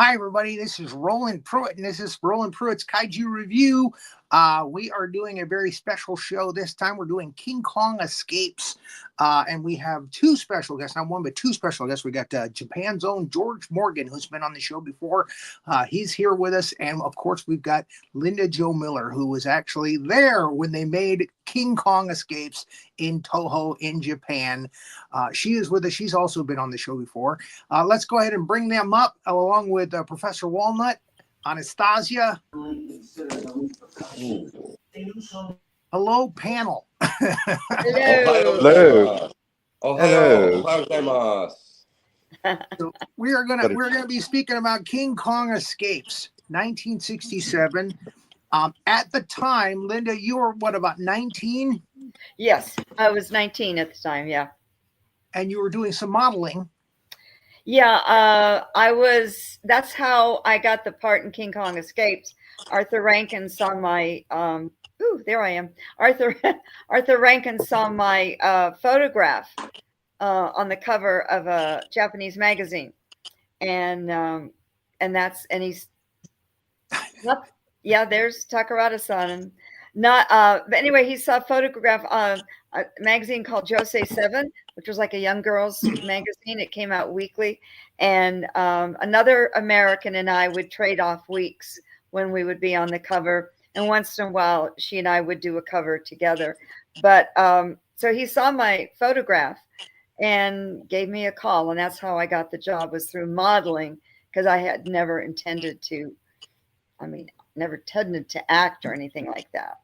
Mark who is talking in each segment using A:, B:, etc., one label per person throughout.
A: Hi, everybody. This is Roland Pruitt, and this is Roland Pruitt's Kaiju Review. We are doing a very special show this time. We're doing King Kong Escapes, and we have two special guests. Not one, but two special guests. We got Japan's own George Morgan, who's been on the show before. He's here with us, and of course, we've got Linda Jo Miller, who was actually there when they made King Kong Escapes in Toho in Japan. She is with us. She's also been on the show before. Let's go ahead and bring them up along with Professor Wallnott, Anastasia. Hello, panel.
B: Hello.
C: Ohio. Ohio.
A: So we're gonna be speaking about King Kong Escapes, 1967. At the time, Linda, you were what, about 19?
B: Yes, I was 19 at the time. Yeah.
A: And you were doing some modeling.
B: Yeah, I was. That's how I got the part in King Kong Escapes. Arthur Rankin saw my. There I am. Arthur Rankin saw my photograph on the cover of a Japanese magazine, and he's. Yeah, there's Takarada-san, and not. But anyway, he saw a photograph on a magazine called Josei 7, which was like a young girls magazine. It came out weekly, and another American and I would trade off weeks when we would be on the cover, and once in a while she and I would do a cover together. But so he saw my photograph and gave me a call, and that's how I got the job, was through modeling, because I had never intended to act or anything like that.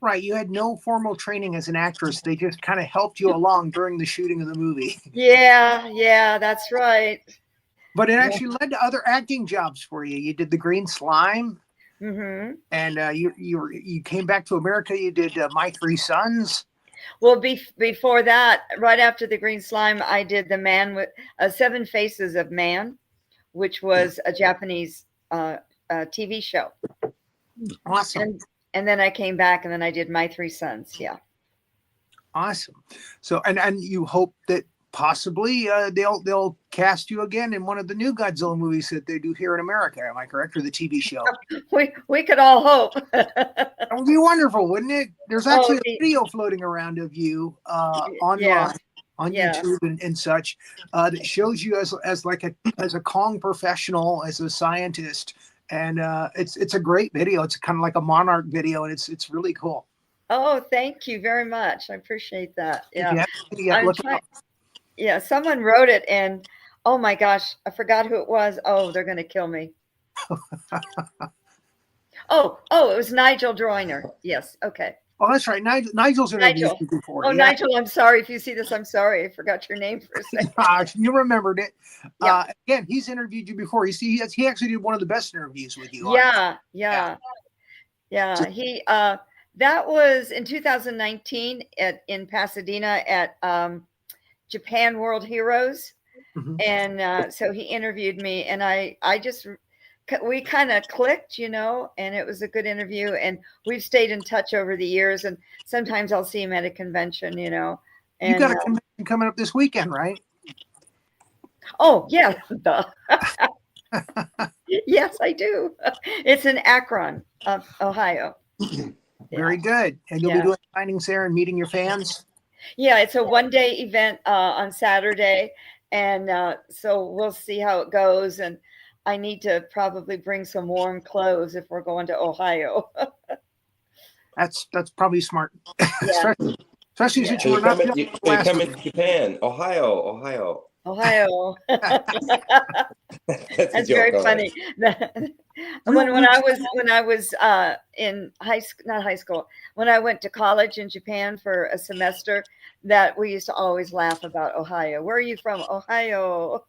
A: Right, you had no formal training as an actress. They just kind of helped you along during the shooting of the movie.
B: Yeah, that's right.
A: But it actually led to other acting jobs for you. You did The Green Slime,
B: and
A: you came back to America. You did My Three Sons.
B: Well, before that, right after The Green Slime, I did The Man with Seven Faces of Man, which was a Japanese TV show.
A: Awesome.
B: And then I came back, and then I did My Three Sons. Yeah.
A: Awesome. So, and you hope that possibly they'll cast you again in one of the new Godzilla movies that they do here in America. Am I correct? Or the TV show?
B: We could all hope.
A: That would be wonderful, wouldn't it? There's actually a video floating around of you online on YouTube and such that shows you as a Kong professional, as a scientist. And it's a great video. It's kind of like a Monarch video, and it's really cool.
B: Oh, thank you very much. I appreciate that. Yeah. Someone wrote it, and oh my gosh, I forgot who it was. Oh, they're going to kill me. Oh, it was Nigel Droyner. Yes. Okay.
A: Oh, that's right. Nigel's interviewed you before.
B: Oh, yeah. Nigel, I'm sorry. If you see this, I'm sorry. I forgot your name for a second.
A: You remembered it.
B: Yeah.
A: Again, he's interviewed you before. He actually did one of the best interviews with you.
B: Yeah. He that was in 2019 in Pasadena at Japan World Heroes. Mm-hmm. And so he interviewed me, and we kind of clicked, and it was a good interview, and we've stayed in touch over the years, and sometimes I'll see him at a convention, and
A: you got a convention coming up this weekend, right?
B: Oh yeah. Yes, I do. It's in Akron, Ohio.
A: Very good. And you'll be doing signings there and meeting your fans?
B: Yeah, it's a one-day event on Saturday, and so we'll see how it goes, and I need to probably bring some warm clothes if we're going to Ohio.
A: That's probably smart.
B: Yeah.
A: Especially since you were not
C: coming to Japan. Ohio.
B: That's very funny. When I was in not high school, when I went to college in Japan for a semester, that we used to always laugh about Ohio. Where are you from? Ohio.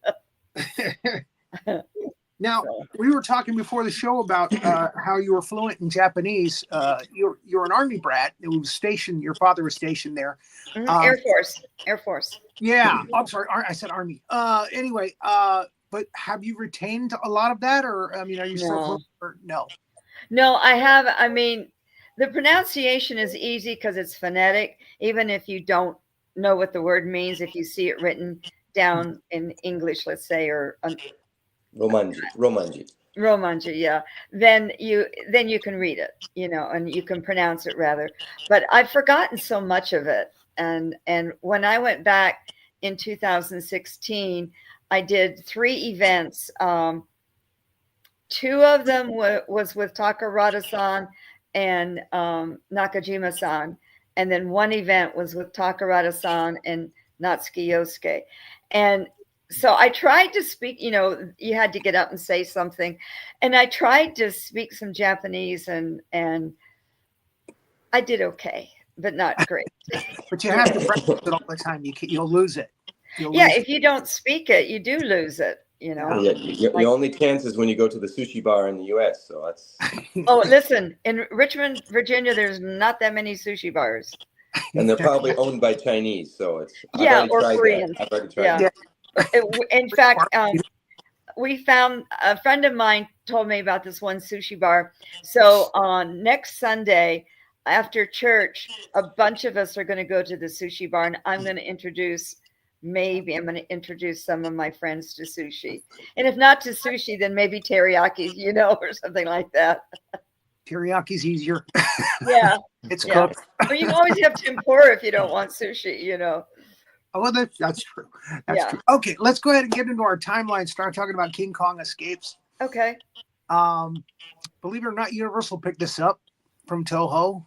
A: Now, we were talking before the show about how you were fluent in Japanese. You're an Army brat. It was stationed. Your father was stationed there.
B: Air Force.
A: Yeah. I'm sorry. I said Army. Anyway, but have you retained a lot of that, or are you still fluent? Or no?
B: No, I have. The pronunciation is easy because it's phonetic, even if you don't know what the word means. If you see it written down in English, let's say, or Romanji, yeah. Then you can read it, and you can pronounce it rather. But I've forgotten so much of it. And when I went back in 2016, I did 3 events. 2 of them was with Takarada-san and Nakajima-san, and then 1 event was with Takarada-san and Natsuki Yosuke. And so I tried to speak, you had to get up and say something. And I tried to speak some Japanese and I did okay, but not great.
A: But you have to practice it all the time. You'll lose it.
B: If you don't speak it, you do lose it,
C: Yeah, your only chance is when you go to the sushi bar in the U.S. So that's.
B: Oh, listen, in Richmond, Virginia, there's not that many sushi bars.
C: And they're probably owned by Chinese, so it's.
B: Or Koreans.
C: I've already tried
B: that. In fact, we found a friend of mine told me about this one sushi bar. So on next Sunday after church, a bunch of us are going to go to the sushi bar, and I'm going to introduce some of my friends to sushi. And if not to sushi, then maybe teriyaki, or something like that.
A: Teriyaki's easier.
B: Yeah.
A: It's cooked.
B: But you always have tempura if you don't want sushi,
A: Oh, well, that's true. That's true. Okay, let's go ahead and get into our timeline. Start talking about King Kong Escapes.
B: Okay.
A: Believe it or not, Universal picked this up from Toho,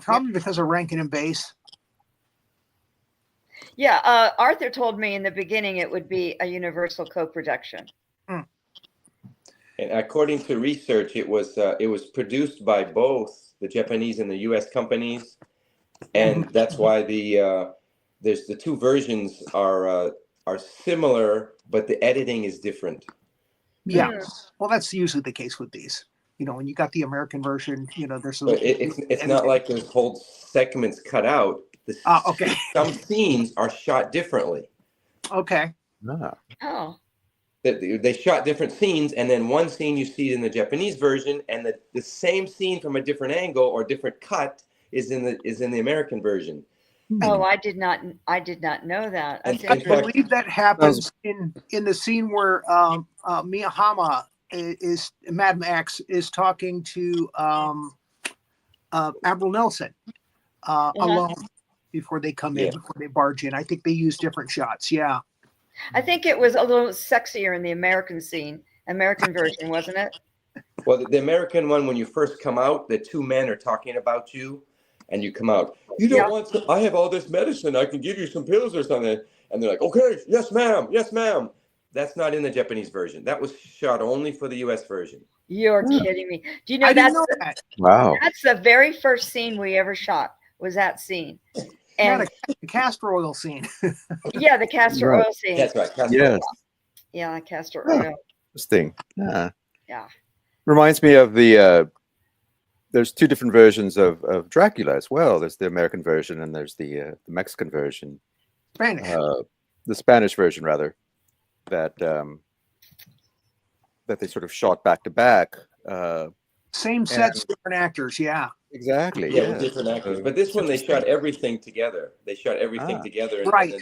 A: probably because of Rankin and Bass.
B: Yeah, Arthur told me in the beginning it would be a Universal co-production.
C: And according to research, it was produced by both the Japanese and the U.S. companies, and that's why there's the 2 versions are similar, but the editing is different.
A: Yeah, well, that's usually the case with these. When you got the American version, there's
C: it's not like there's whole segments cut out.
A: Okay.
C: Some scenes are shot differently.
A: Okay.
B: Oh.
C: They shot different scenes, and then one scene you see in the Japanese version, and the same scene from a different angle or different cut is in the American version.
B: Oh, I did not know that.
A: I believe that happens in the scene where Miyahama is Mad Max is talking to Avril Nelson alone before they come in, before they barge in. I think they use different shots. Yeah.
B: I think it was a little sexier in the American version, wasn't it?
C: Well, the American one, when you first come out, the 2 men are talking about you, and you come out. You don't want to, I have all this medicine. I can give you some pills or something. And they're like, okay, yes, ma'am. Yes, ma'am. That's not in the Japanese version. That was shot only for the U.S. version.
B: You're kidding me. Do you know
A: that?
D: Wow.
B: That's the very first scene we ever shot, was that scene. And
A: the castor oil scene.
B: Yeah, the castor oil scene.
C: That's right.
D: Yes.
B: Yeah, castor oil.
D: Interesting. Yeah.
B: Yeah.
D: Reminds me of there's 2 different versions of Dracula as well. There's the American version and there's the Mexican version.
A: Spanish.
D: The Spanish version, rather, that they sort of shot back to back.
A: Same sets, different actors. Yeah.
D: Exactly.
C: Yeah, with different actors. But this one, they shot everything together. Together.
A: Right.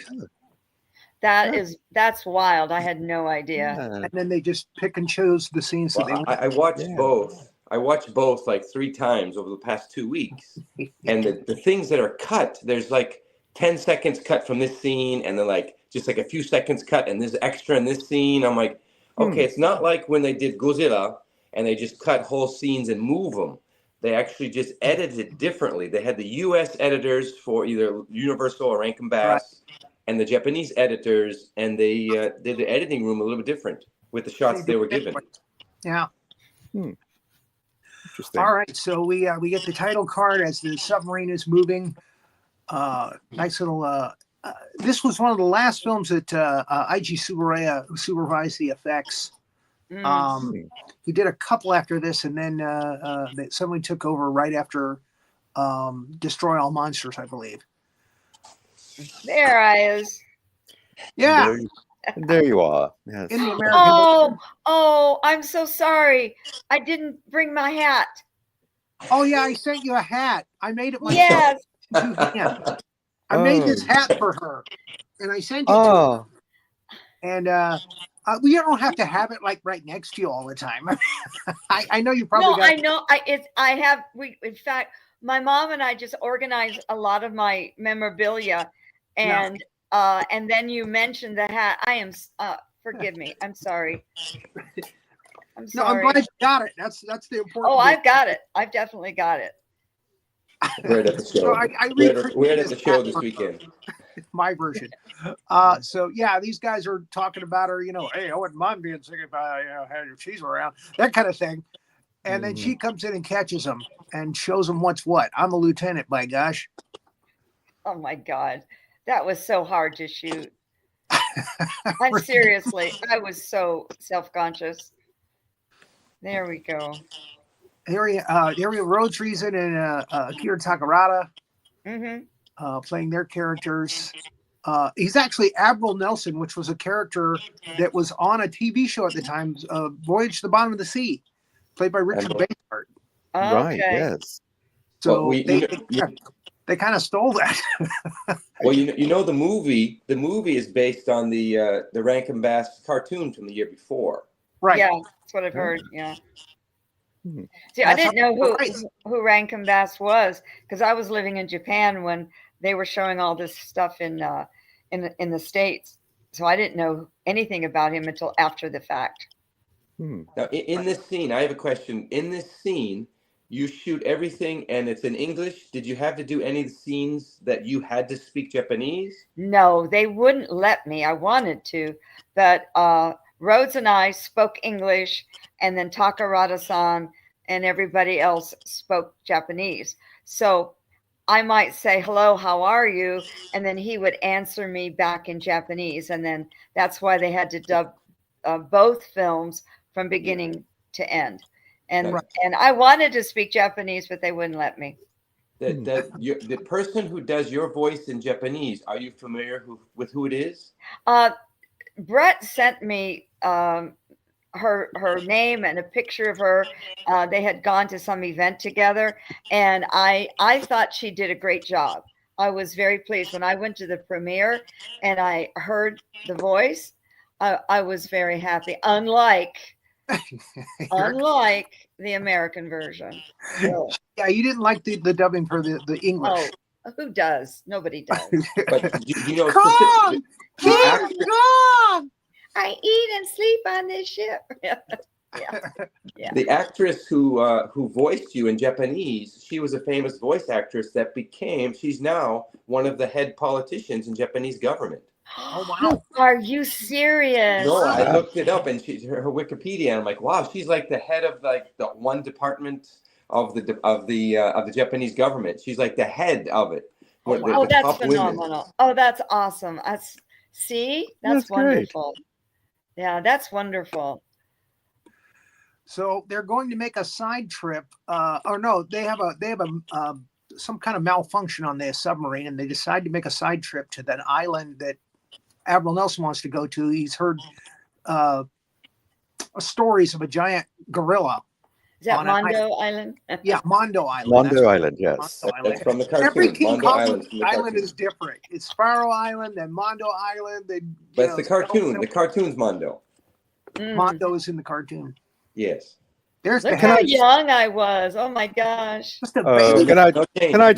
B: That's wild. I had no idea.
A: And then they just pick and choose the scenes that they want.
C: I watched both. I watched both like 3 times over the past 2 weeks. And the things that are cut, there's like 10 seconds cut from this scene, and then like just like a few seconds cut, and there's extra in this scene. I'm like, okay, it's not like when they did Godzilla and they just cut whole scenes and move them. They actually just edited it differently. They had the U.S. editors for either Universal or Rankin Bass, and the Japanese editors, and they did the editing room a little bit different with the shots they were given.
A: Yeah.
D: Interesting.
A: All right, so we get the title card as the submarine is moving. Nice little. This was one of the last films that Eiji Tsuburaya, who supervised the effects. He did a couple after this, and then someone took over right after Destroy All Monsters, I believe.
B: There I is.
A: Yeah.
D: There you are. Yes.
A: In the American.
B: Oh, I'm so sorry. I didn't bring my hat.
A: Oh yeah, I sent you a hat. I made it myself.
B: Yes.
A: I made this hat for her, and I sent it to her. And We don't have to have it like right next to you all the time. I know you probably.
B: No, I know. I have. In fact, my mom and I just organized a lot of my memorabilia, and then you mentioned the hat. I am. Forgive me. I'm sorry. I'm sorry.
A: No, I'm glad you got it. That's the important.
B: Oh, I've got it. I've definitely got it.
C: We're at the show.
A: So
C: We're at the show this weekend.
A: My version. So yeah, these guys are talking about her. Hey, I wouldn't mind being sick if she's around. That kind of thing. And then she comes in and catches them and shows them what's what. I'm a lieutenant, by gosh.
B: Oh my God, that was so hard to shoot. I'm seriously, I was so self-conscious. There we go.
A: Here we have Road Treason and Akira Takarada playing their characters. He's actually Admiral Nelson, which was a character that was on a TV show at the time, Voyage to the Bottom of the Sea, played by Richard Baynard.
D: Right, yes.
A: So they kind of stole that.
C: Well, the movie is based on the Rankin Bass cartoon from the year before.
A: Right.
B: Yeah, that's what I've heard. Yeah. See, I didn't know who Rankin Bass was because I was living in Japan when they were showing all this stuff in the States. So I didn't know anything about him until after the fact.
C: Now, in this scene, I have a question. In this scene, you shoot everything and it's in English. Did you have to do any of the scenes that you had to speak Japanese?
B: No, they wouldn't let me. I wanted to, but Rhodes and I spoke English, and then Takarada-san and everybody else spoke Japanese. So I might say, hello, how are you? And then he would answer me back in Japanese. And then that's why they had to dub both films from beginning to end. And I wanted to speak Japanese, but they wouldn't let me.
C: The person who does your voice in Japanese, are you familiar with who it is?
B: Brett sent me her name and a picture of her. They had gone to some event together, and I thought she did a great job. I was very pleased when I went to the premiere and I heard the voice. I was very happy. Unlike the American version. So,
A: yeah, you didn't like the dubbing for the English.
B: Oh, who does? Nobody does.
C: But
A: Come on!
B: I eat and sleep on this ship. Yeah.
C: The actress who voiced you in Japanese, she was a famous voice actress she's now one of the head politicians in Japanese government.
A: Oh wow!
B: Are you serious?
C: No, I looked it up, and her Wikipedia. And I'm like, wow, she's like the head of like the one department of the Japanese government. She's like the head of it.
B: Oh, that's phenomenal! Women. Oh, that's awesome. That's wonderful. Great. Yeah, that's wonderful.
A: So they're going to make a side trip. Or no, they have some kind of malfunction on their submarine, and they decide to make a side trip to that island that Admiral Nelson wants to go to. He's heard stories of a giant gorilla.
B: Is that Mondo Island?
A: Yeah, Mondo Island.
D: Mondo Island, yes.
C: Mondo Island. That's from the cartoon.
A: Every King
C: Mondo
A: Kong Island is different. It's Sparrow Island, then Mondo Island.
C: That's the cartoon. The cartoon's Mondo.
A: Mondo is in the cartoon.
C: Yes.
B: Look how young I was. Oh my gosh.
A: Just a baby.
D: Can I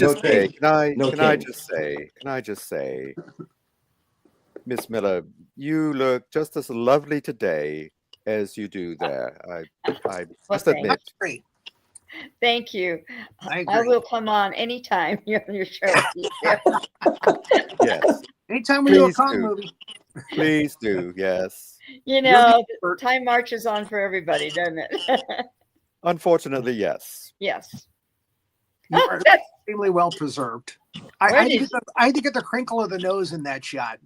D: just say, Miss Miller, you look just as lovely today as you do there. I must admit.
A: Great.
B: Thank you.
A: I
B: will come on anytime you're on your show.
D: Yes.
A: Anytime we do a Kong movie.
D: Please do, yes.
B: Time marches on for everybody, doesn't it?
A: Unfortunately, yes.
B: Yes.
A: You are extremely well preserved. I had to get the crinkle of the nose in that shot.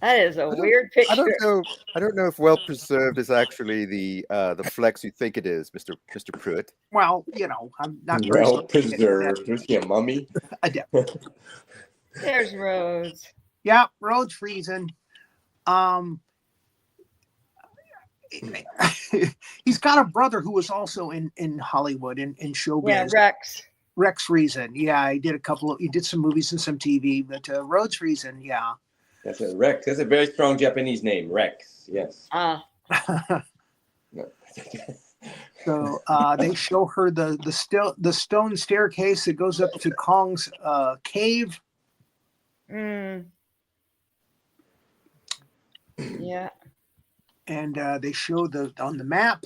B: That is a weird picture.
D: I don't know if well preserved is actually the flex you think it is, Mr. Pruitt.
A: Well, I'm not
C: well preserved. There's a mummy.
B: There's Rhodes.
A: Yeah, Rhodes freezing. He's got a brother who was also in Hollywood in showbiz.
B: Yeah,
A: Rex Reason. Yeah, he did some movies and some TV, but Rhodes Reason, yeah.
C: That's a Rex. That's a very strong Japanese name, Rex. Yes.
B: Ah.
C: No.
A: So they show her the stone staircase that goes up to Kong's cave.
B: Mm. Yeah.
A: And they show on the map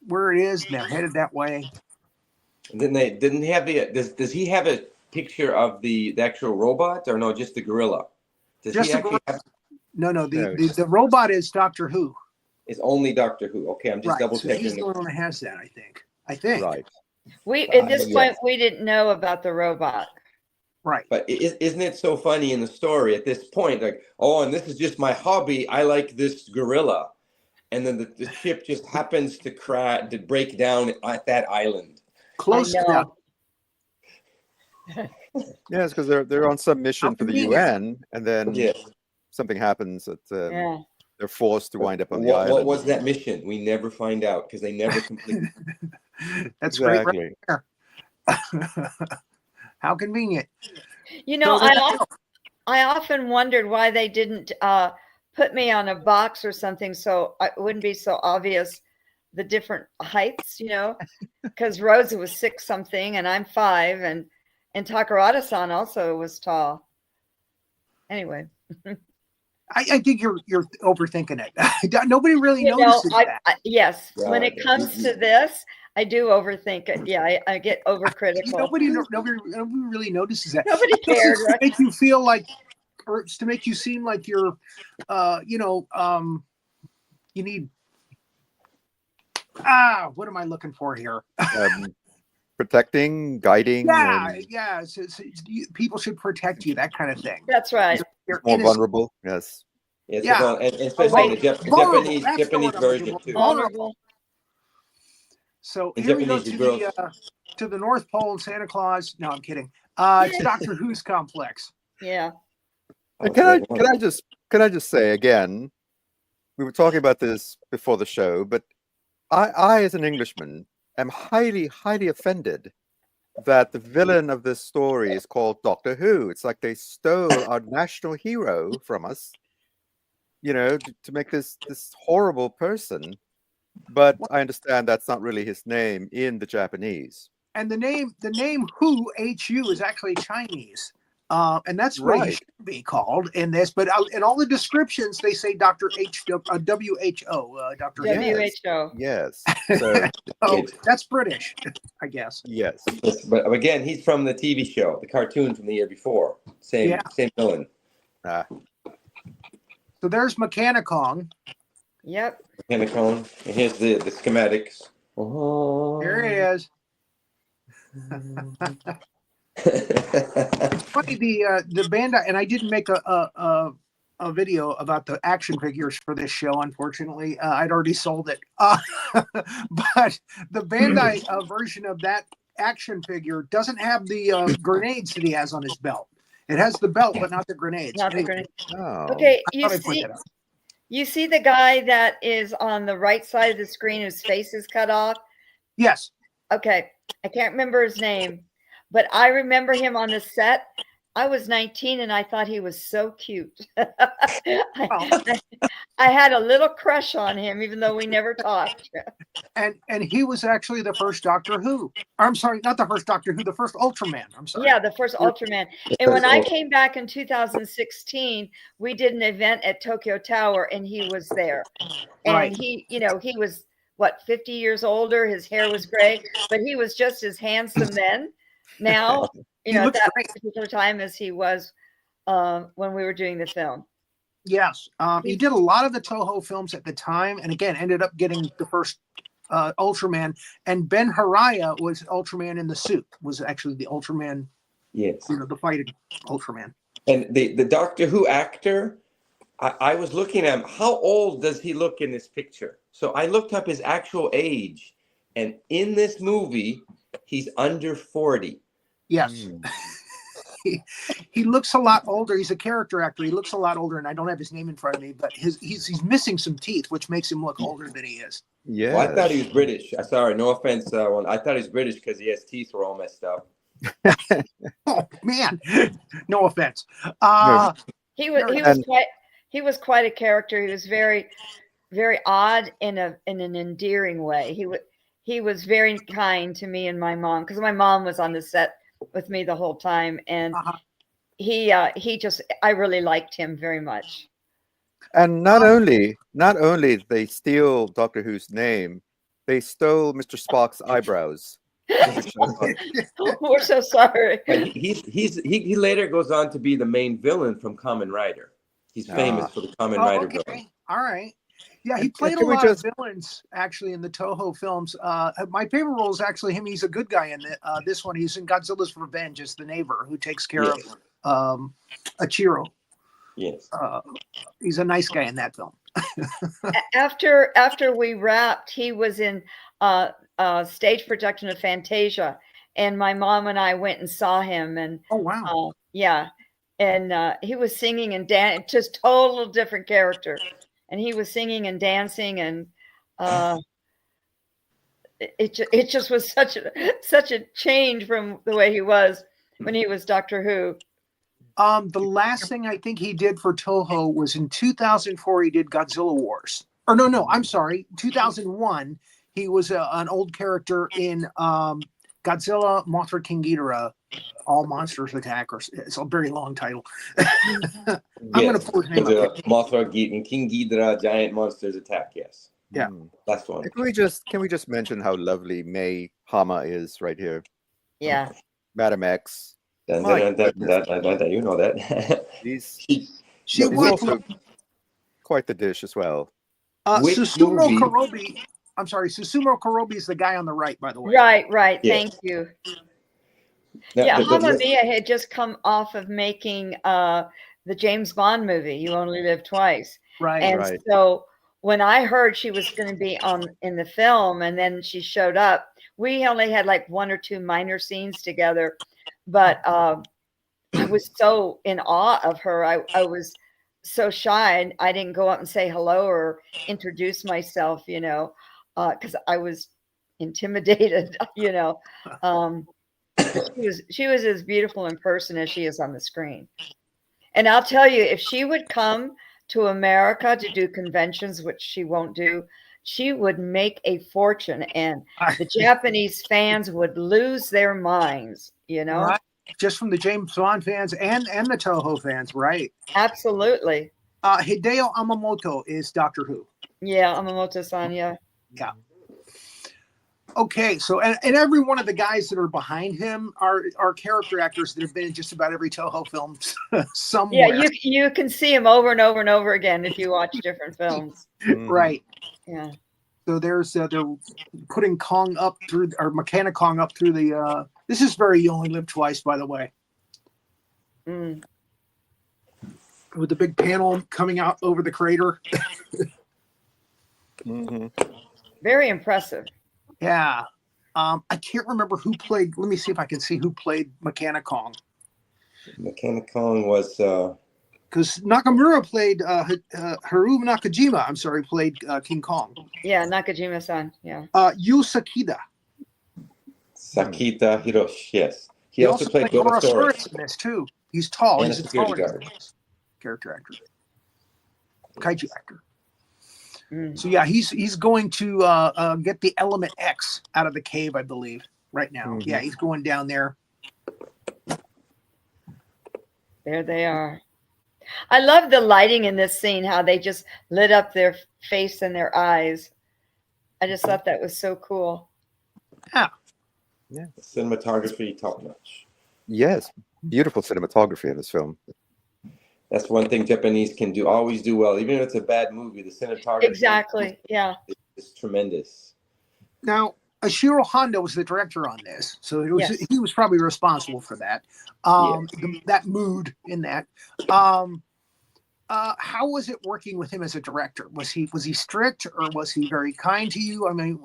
A: where it is, and they're headed that way.
C: And then they didn't have the. Does he have a picture of the actual robot, or no, just the gorilla? Does
A: Just
C: he actually have?
A: No. The robot is Doctor Who.
C: It's only Doctor Who. Okay, I'm just
A: Right.
C: double
A: So
C: checking.
A: he's the one that has that, I think.
D: Right.
B: We at this point
C: Yes.
B: we didn't know about the robot.
A: Right.
C: But isn't it so funny in the story at this point? Like, oh, and this is just my hobby. I like this gorilla, and then the ship just happens to break down at that island.
A: Close
B: I
A: to
B: know.
A: that.
D: Yes, because they're on some mission for the UN, and then
C: Yes.
D: something happens that
B: Yeah.
D: they're forced to wind up on the
C: What
D: island.
C: was that mission? We never find out because they never complete.
A: That's
D: Exactly.
A: great. Right there. How convenient.
B: You know,
A: So
B: I often wondered why they didn't put me on a box or something so it wouldn't be so obvious the different heights, you know, because Rosa was 6 something and I'm 5, and Takarada-san also was tall. Anyway.
A: I think you're overthinking it. Nobody really
B: You know,
A: notices that.
B: yes,
C: Yeah,
B: when it comes to this, I do overthink it. Yeah, I get overcritical.
A: Nobody really notices that.
B: Nobody
A: This
B: cared,
A: is to
B: right?
A: make you feel like, or it's to make you seem like you're, you need. What am I looking for here?
D: Protecting, guiding.
A: Yeah. People should protect you. That kind of thing.
B: That's right.
A: You're
D: More
A: innocent.
D: vulnerable. Yes.
C: Yes,
A: Yeah.
C: and especially in the
A: Vulnerable.
C: Japanese
A: That's the word I'm
C: version
A: looking
C: too.
A: for.
B: Vulnerable.
A: So
C: In
A: here we go
C: Japanese,
A: to the North Pole and Santa Claus. No, I'm kidding. It's Doctor Who's complex.
B: Yeah.
D: And can I just say again, we were talking about this before the show, but I as an Englishman am highly, highly offended that the villain of this story is called Doctor Who. It's like they stole our national hero from us, you know, to make this horrible person. But I understand that's not really his name in the Japanese.
A: And the name Who, H-U, is actually Chinese. And that's what he should be called in this. But in all the descriptions, they say Dr. W-H-O. Dr.
B: WHO.
D: Yes. So,
A: that's British, I guess.
D: yes.
C: But again, he's from the TV show, the cartoon from the year before. Same villain.
A: So there's Mechanicon.
B: Yep.
C: Mechanicon. And here's the schematics. Oh.
A: Here it is. It's funny, the Bandai, and I didn't make a video about the action figures for this show, unfortunately. I'd already sold it. But the Bandai version of that action figure doesn't have the grenades that he has on his belt. It has the belt, but not the grenades.
B: Not the grenade.
D: Oh.
B: Okay,
A: I
B: you see the guy that is on the right side of the screen whose face is cut off?
A: Yes.
B: Okay, I can't remember his name, but I remember him on the set. I was 19 and I thought he was so cute. I had a little crush on him, even though we never talked.
A: And he was actually the first Doctor Who. I'm sorry, not the first Doctor Who, the first Ultraman. I'm sorry.
B: Yeah, the first Ultraman. And when I came back in 2016, we did an event at Tokyo Tower and he was there. And he was, what, 50 years older? His hair was gray, but he was just as handsome then. Now, at that particular time as he was when we were doing the film.
A: Yes. He did a lot of the Toho films at the time, and again, ended up getting the first Ultraman. And Ben Haraya was Ultraman in the suit, was actually the Ultraman,
C: yes,
A: the fighting Ultraman.
C: And the Doctor Who actor, I was looking at him. How old does he look in this picture? So I looked up his actual age, and in this movie, he's under 40.
A: Yes. He looks a lot older. He's a character actor. He looks a lot older, and I don't have his name in front of me, but he's missing some teeth, which makes him look older than he is.
D: Yeah.
C: Well, I thought he was British. Sorry, no offense. I thought he was British because his teeth were all messed up.
A: Oh man, no offense.
B: He was quite a character. He was very, very odd in an endearing way. He was very kind to me and my mom, because my mom was on the set with me the whole time, and I really liked him very much.
D: And not only did they steal Doctor Who's name, they stole Mr. Spock's eyebrows.
B: We're so sorry.
C: And he later goes on to be the main villain from Kamen Rider. He's famous for the Kamen Rider villain.
A: All right. Yeah, he played a lot of villains actually in the Toho films. My favorite role is actually him. He's a good guy in this one. He's in Godzilla's Revenge as the neighbor who takes care of Achiro.
C: Yes.
A: He's a nice guy in that film.
B: After we wrapped, he was in stage production of Fantasia, and my mom and I went and saw him. And
A: oh wow,
B: yeah, and he was singing and dancing, just total different character. And he was singing and dancing, and it just was such a change from the way he was when he was Doctor Who.
A: The last thing I think he did for Toho was in 2004. He did Godzilla Wars. Or no, I'm sorry, 2001. He was an old character in Godzilla, Mothra, King Ghidorah, All Monsters Attack. It's a very long title. I'm going to pull his name up.
C: Mothra and King Ghidorah, Giant Monsters Attack. Yes.
A: Yeah.
C: That's one.
D: Can we just mention how lovely May Hama is right here?
B: Yeah.
D: Madam X.
C: You know that.
A: She was
D: also quite the dish as well.
A: Susumu Kurobi. I'm sorry, Susumu Kurobi is the guy on the right, by the way.
B: Right. Yes. Thank you. Hamamiya had just come off of making the James Bond movie, You Only Live Twice.
A: Right.
B: And so when I heard she was going to be in the film, and then she showed up, we only had like one or two minor scenes together. But I was so in awe of her. I was so shy. I didn't go up and say hello or introduce myself, because I was intimidated, She was as beautiful in person as she is on the screen. And I'll tell you, if she would come to America to do conventions, which she won't do, she would make a fortune, and the Japanese fans would lose their minds,
A: Right. Just from the James Bond fans and the Toho fans, right?
B: Absolutely.
A: Hideo Amamoto is Doctor Who.
B: Yeah, Amamoto-san, yeah.
A: Yeah. Okay, so and every one of the guys that are behind him are character actors that have been in just about every Toho film somewhere.
B: Yeah, you can see him over and over and over again if you watch different films.
A: Right.
B: Yeah.
A: So they're putting Kong up through, or Mechanic Kong up through the. This is very You Only Live Twice, by the way. With the big panel coming out over the crater.
B: Very impressive.
A: Yeah. I can't remember who played. Let me see if I can see who played Mechanic Kong.
C: Mechanic Kong was.
A: Because Nakamura played Haru Nakajima. I'm sorry, played King Kong.
B: Yeah, Nakajima-san. Yeah.
A: Yu Sakita.
C: Sakita Hiroshi. Yes. He also played
A: Gorosaurus in this too. He's tall.
C: And
A: he's
C: a security guard.
A: Character actor. Kaiju actor. So yeah, he's going to get the Element X out of the cave, I believe, right now. Yeah, he's going down there.
B: There they are. I love the lighting in this scene, how they just lit up their face and their eyes. I just thought that was so cool.
A: Yeah.
C: Cinematography, top notch.
D: Yes. Beautiful cinematography in this film.
C: That's one thing Japanese can always do well. Even if it's a bad movie, the cinematography.
B: Exactly. Yeah.
C: Is tremendous.
A: Now, Ashiro Honda was the director on this, so he was probably responsible for that. That mood in that. How was it working with him as a director? Was he strict, or was he very kind to you? I mean,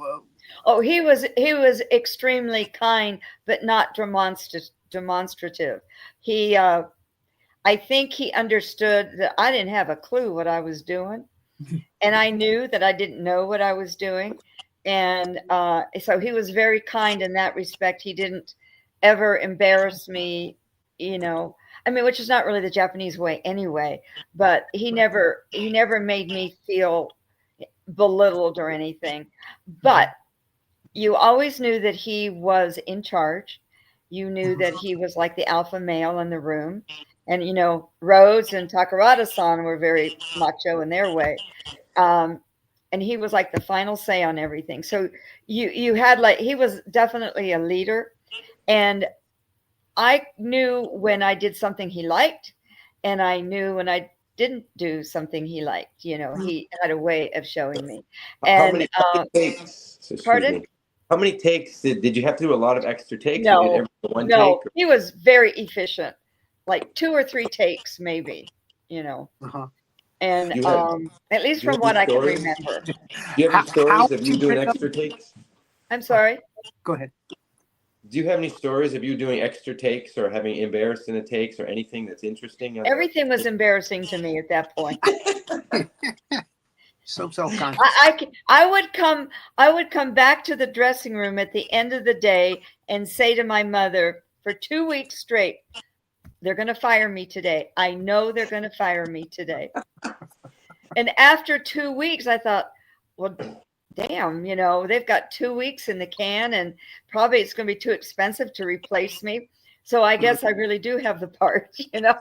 B: he was extremely kind, but not demonstrative. He, I think he understood that I didn't have a clue what I was doing, and I knew that I didn't know what I was doing. And so he was very kind in that respect. He didn't ever embarrass me, I mean, which is not really the Japanese way anyway, but he never made me feel belittled or anything. But you always knew that he was in charge. You knew that he was like the alpha male in the room. And, you know, Rhodes and Takarada-san were very macho in their way. And he was like the final say on everything. So you had like, he was definitely a leader. And I knew when I did something he liked, and I knew when I didn't do something he liked. You know, he had a way of showing me.
C: How
B: And
C: many takes? Excuse
B: pardon?
C: me. How many takes did you have to do? A lot of extra takes?
B: No,
C: You did every one
B: no,
C: take?
B: he was very efficient, like 2 or 3 takes, maybe, you know. And
C: You have-
B: at least
C: do you
B: from
C: have
B: what
C: any
B: I can
C: stories?
B: remember.
C: Do you have any
A: How
C: stories of you doing extra takes?
B: I'm sorry.
A: Go ahead.
C: Do you have any stories of you doing extra takes or having embarrassed in the takes or anything that's interesting?
B: Everything was embarrassing to me at that point.
A: So self-conscious.
B: I would come back to the dressing room at the end of the day and say to my mother for 2 weeks straight, they're going to fire me today. I know they're going to fire me today. And after 2 weeks, I thought, well, damn, you know, they've got 2 weeks in the can and probably it's going to be too expensive to replace me. So I guess I really do have the part, you know.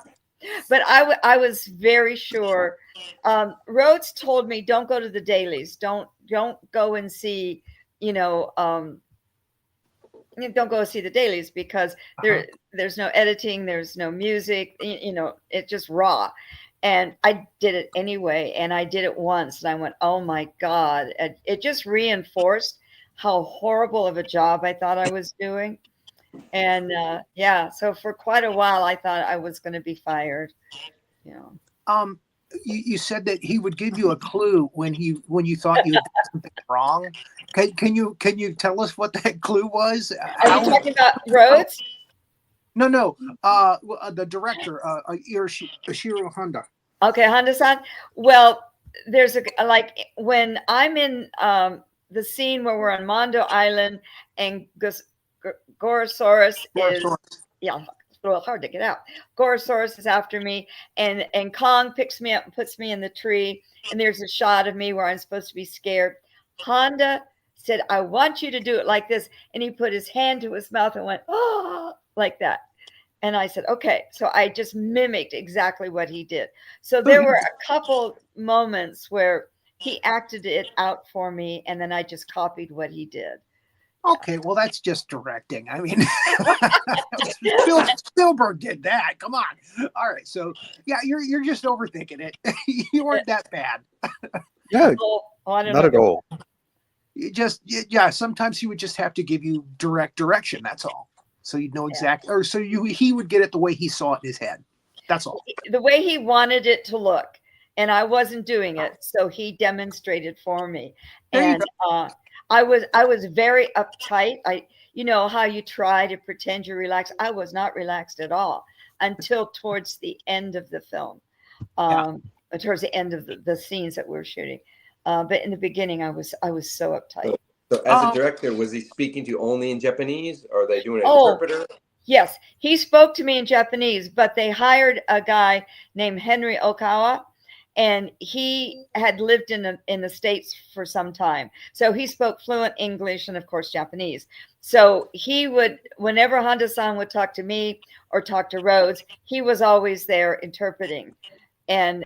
B: But I was very sure. Rhodes told me, don't go to the dailies. Don't go and see, you know, don't go see the dailies because there's no editing, there's no music, you know, it's just raw. And I did it anyway. And I did it once and I went, oh my God. It just reinforced how horrible of a job I thought I was doing. And yeah, so for quite a while, I thought I was going to be fired. You know.
A: You said that he would give you a clue when you thought you had done something wrong. Can you tell us what that clue was?
B: Are you talking about Rhodes?
A: No. The director, Ishiro Honda.
B: Okay, Honda-san. Well, there's like when I'm in the scene where we're on Mondo Island and Gorosaurus is, yeah, it's a little hard to get out. Gorosaurus is after me, and Kong picks me up and puts me in the tree, and there's a shot of me where I'm supposed to be scared. Honda said, I want you to do it like this, and he put his hand to his mouth and went, oh, like that. And I said, okay. So I just mimicked exactly what he did. So there were a couple moments where he acted it out for me, and then I just copied what he did.
A: Okay, well, that's just directing. I mean, Spielberg did that. Come on. All right, so yeah, you're just overthinking it. You weren't that bad.
D: Yeah, not at all.
A: Sometimes he would just have to give you direct direction. That's all. So you'd know exactly, or so he would get it the way he saw it in his head. That's all. The
B: way he wanted it to look, and I wasn't doing it, so he demonstrated for me. And I was very uptight. You know how you try to pretend you're relaxed. I was not relaxed at all until towards the end of the film, towards the end of the scenes that we were shooting. But in the beginning, I was so uptight.
C: So as a director, was he speaking to you only in Japanese, or are they doing an interpreter?
B: Yes, he spoke to me in Japanese, but they hired a guy named Henry Okawa, and he had lived in the States for some time. So he spoke fluent English and, of course, Japanese. So he would, whenever Honda-san would talk to me or talk to Rhodes, he was always there interpreting. And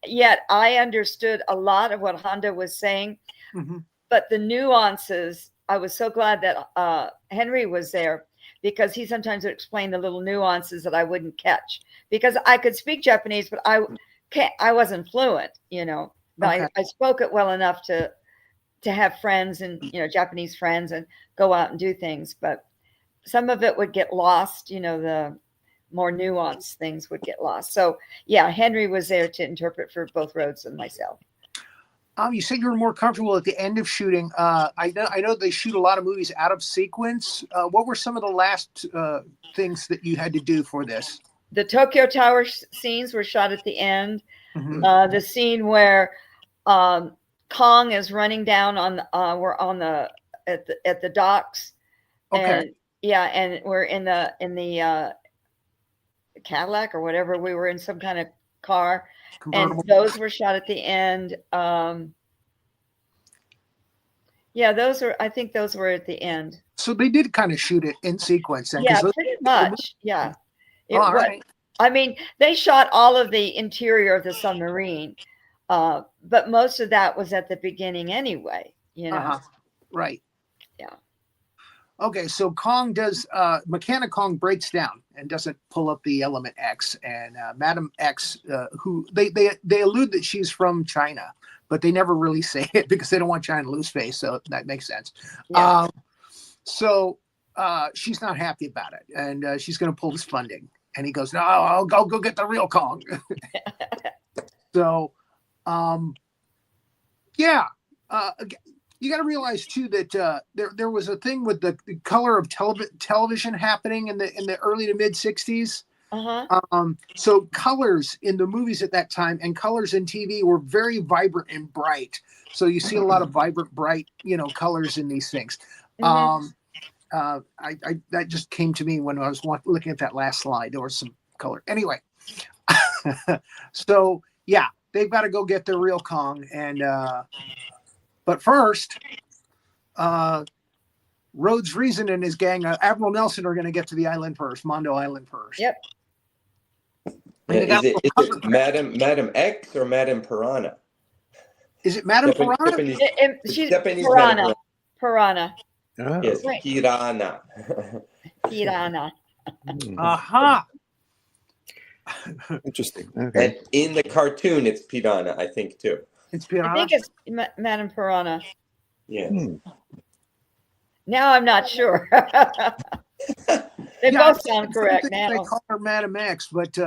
B: yet I understood a lot of what Honda was saying. Mm-hmm. But the nuances, I was so glad that Henry was there, because he sometimes would explain the little nuances that I wouldn't catch, because I could speak Japanese, but I wasn't fluent, you know, but I spoke it well enough to have friends and, you know, Japanese friends and go out and do things. But some of it would get lost, you know, the more nuanced things would get lost. So yeah, Henry was there to interpret for both Rhodes and myself.
A: You said you were more comfortable at the end of shooting. I know they shoot a lot of movies out of sequence. What were some of the last things that you had to do for this?
B: The Tokyo Tower scenes were shot at the end. Mm-hmm. The scene where Kong is running down we're on at the docks.
A: Okay.
B: And, yeah, and we're in the Cadillac or whatever. We were in some kind of car, and
A: Convertible.
B: those were shot at the end. Yeah, I think those were at the end.
A: So they did kind of shoot it in sequence then.
B: Yeah, pretty much. Yeah.
A: All right.
B: I mean, they shot all of the interior of the submarine, but most of that was at the beginning anyway, you know.
A: Right.
B: Yeah.
A: Okay, so Kong does Mechanic Kong breaks down and doesn't pull up the element X, and Madam X, who they allude that she's from China, but they never really say it because they don't want China to lose face, so that makes sense.
B: Yeah.
A: So she's not happy about it, and she's going to pull this funding. And he goes, "No, I'll go get the real Kong." So, yeah. You got to realize too that there was a thing with the color of television happening in the early to mid 60s. So colors in the movies at that time and colors in TV were very vibrant and bright. So you see a lot of vibrant, bright, colors in these things. That just came to me when I was looking at that last slide. There was some color. Anyway, so yeah, they've got to go get their real Kong, and but first, Rhodes Reason and his gang, Admiral Nelson, are going to get to the island first, Mondo Island first.
B: Yep.
C: Is it Madam X or Madam Piranha?
A: Is it Madam Piranha?
B: She's
C: Japanese
B: Piranha. Piranha.
D: Oh.
C: Yes,
B: Right.
C: Piranha.
B: Piranha.
A: Aha.
D: Interesting. Okay.
C: And in the cartoon, it's Piranha, I think, too.
A: It's
B: I
A: Piranha.
B: think it's Madame Piranha.
C: Yeah.
B: Now I'm not sure. They both sound correct now.
A: They call her Madam X, but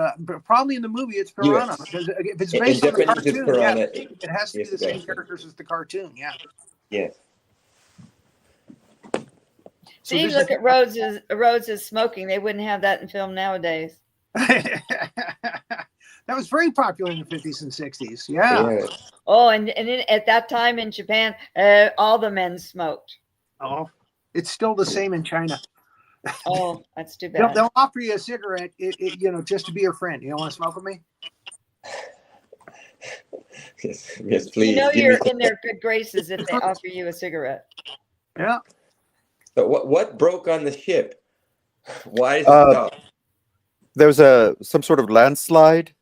A: probably in the movie it's Piranha.
C: Yes.
A: Because if it's
C: In
A: based on the
C: Japanese, it's
A: cartoon,
C: Piranha.
A: it has to be
C: Yes,
A: the same
C: exactly.
A: characters as the cartoon. Yeah.
C: Yes.
A: So
B: See,
A: this
B: look at Rhodes is smoking. They wouldn't have that in film nowadays.
A: that was very popular in the 50s and 60s. Yeah.
C: Yeah.
B: Oh, and at that time in Japan, all the men smoked.
A: Oh, it's still the same in China.
B: Oh, that's too bad.
A: They'll offer you a cigarette, just to be your friend. You don't want to smoke with me?
C: Yes, please.
B: You know
C: give
B: you're
C: me
B: in their good graces if they offer you a cigarette.
A: Yeah.
C: So what broke on the ship? Why is it stop?
D: There was some sort of landslide.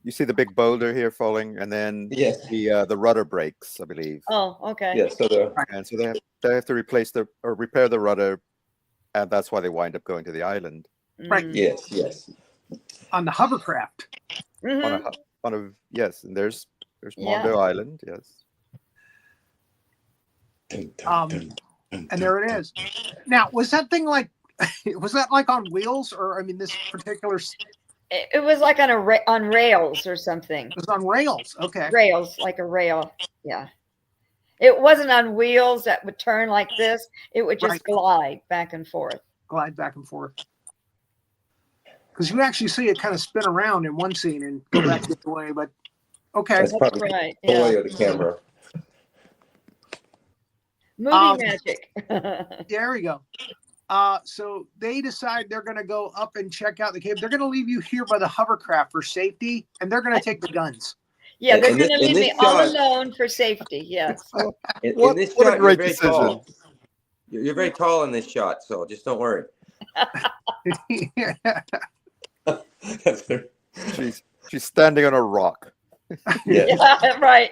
D: You see the big boulder here falling, and then
C: Yes.
D: the rudder breaks, I believe.
B: Oh, okay.
C: Yes. So
D: And so they have to repair the rudder, and that's why they wind up going to the island
A: Right.
C: yes.
A: On the hovercraft.
B: Mhm.
D: yes, and there's
B: Yeah.
D: Mondo Island, yes.
A: And there it is. Now, was that thing like on wheels, or this particular?
B: It was like on rails or something.
A: It was on rails. Okay.
B: Rails, like a rail. Yeah. It wasn't on wheels that would turn like this. It would just
A: Right.
B: glide back and forth.
A: Glide back and forth. Because you actually see it kind of spin around in one scene and go back the other way. But okay.
C: That's probably
B: right.
C: the way
B: Yeah.
C: of the camera.
B: Movie magic.
A: There we go. So they decide they're going to go up and check out the cave. They're going to leave you here by the hovercraft for safety, and they're going to take the guns.
B: Yeah, they're
C: In
B: going to
C: this
B: leave me all
C: shot-
B: alone for safety. Yes.
C: In
D: What
C: this
D: a
C: shot, you're
D: great
C: very
D: decision.
C: tall. You're very tall in this shot, so just don't worry.
D: She's standing on a rock.
C: Yes.
B: Yeah, right.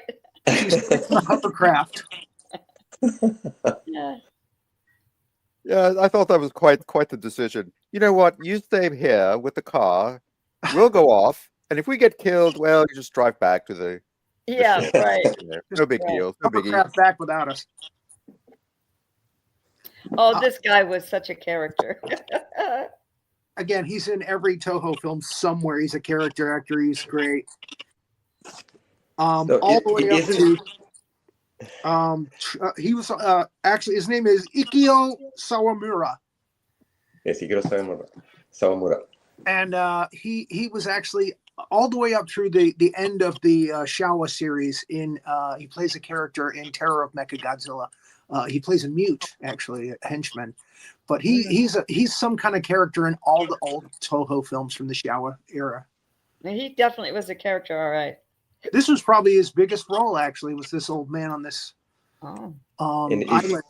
A: She's the hovercraft.
B: Yeah.
D: Yeah, I thought that was quite the decision. You know what? You stay here with the car. We'll go off, and if we get killed, well, you just drive back to the.
B: Yeah,
D: ship.
B: right.
D: No big deal. No biggie.
A: Hovercraft back without us.
B: Oh, this guy was such a character.
A: Again, he's in every Toho film somewhere. He's a character actor. He's great. All the way up to. He was actually, his name is Ikio Sawamura.
C: Yes, Sawamura.
A: And he was actually all the way up through the end of the Showa series. He plays a character in Terror of Mechagodzilla. He plays a mute, actually, a henchman. But he's some kind of character in all the old Toho films from the Showa era.
B: He definitely was a character, all right.
A: This was probably his biggest role, actually, was this old man on this island.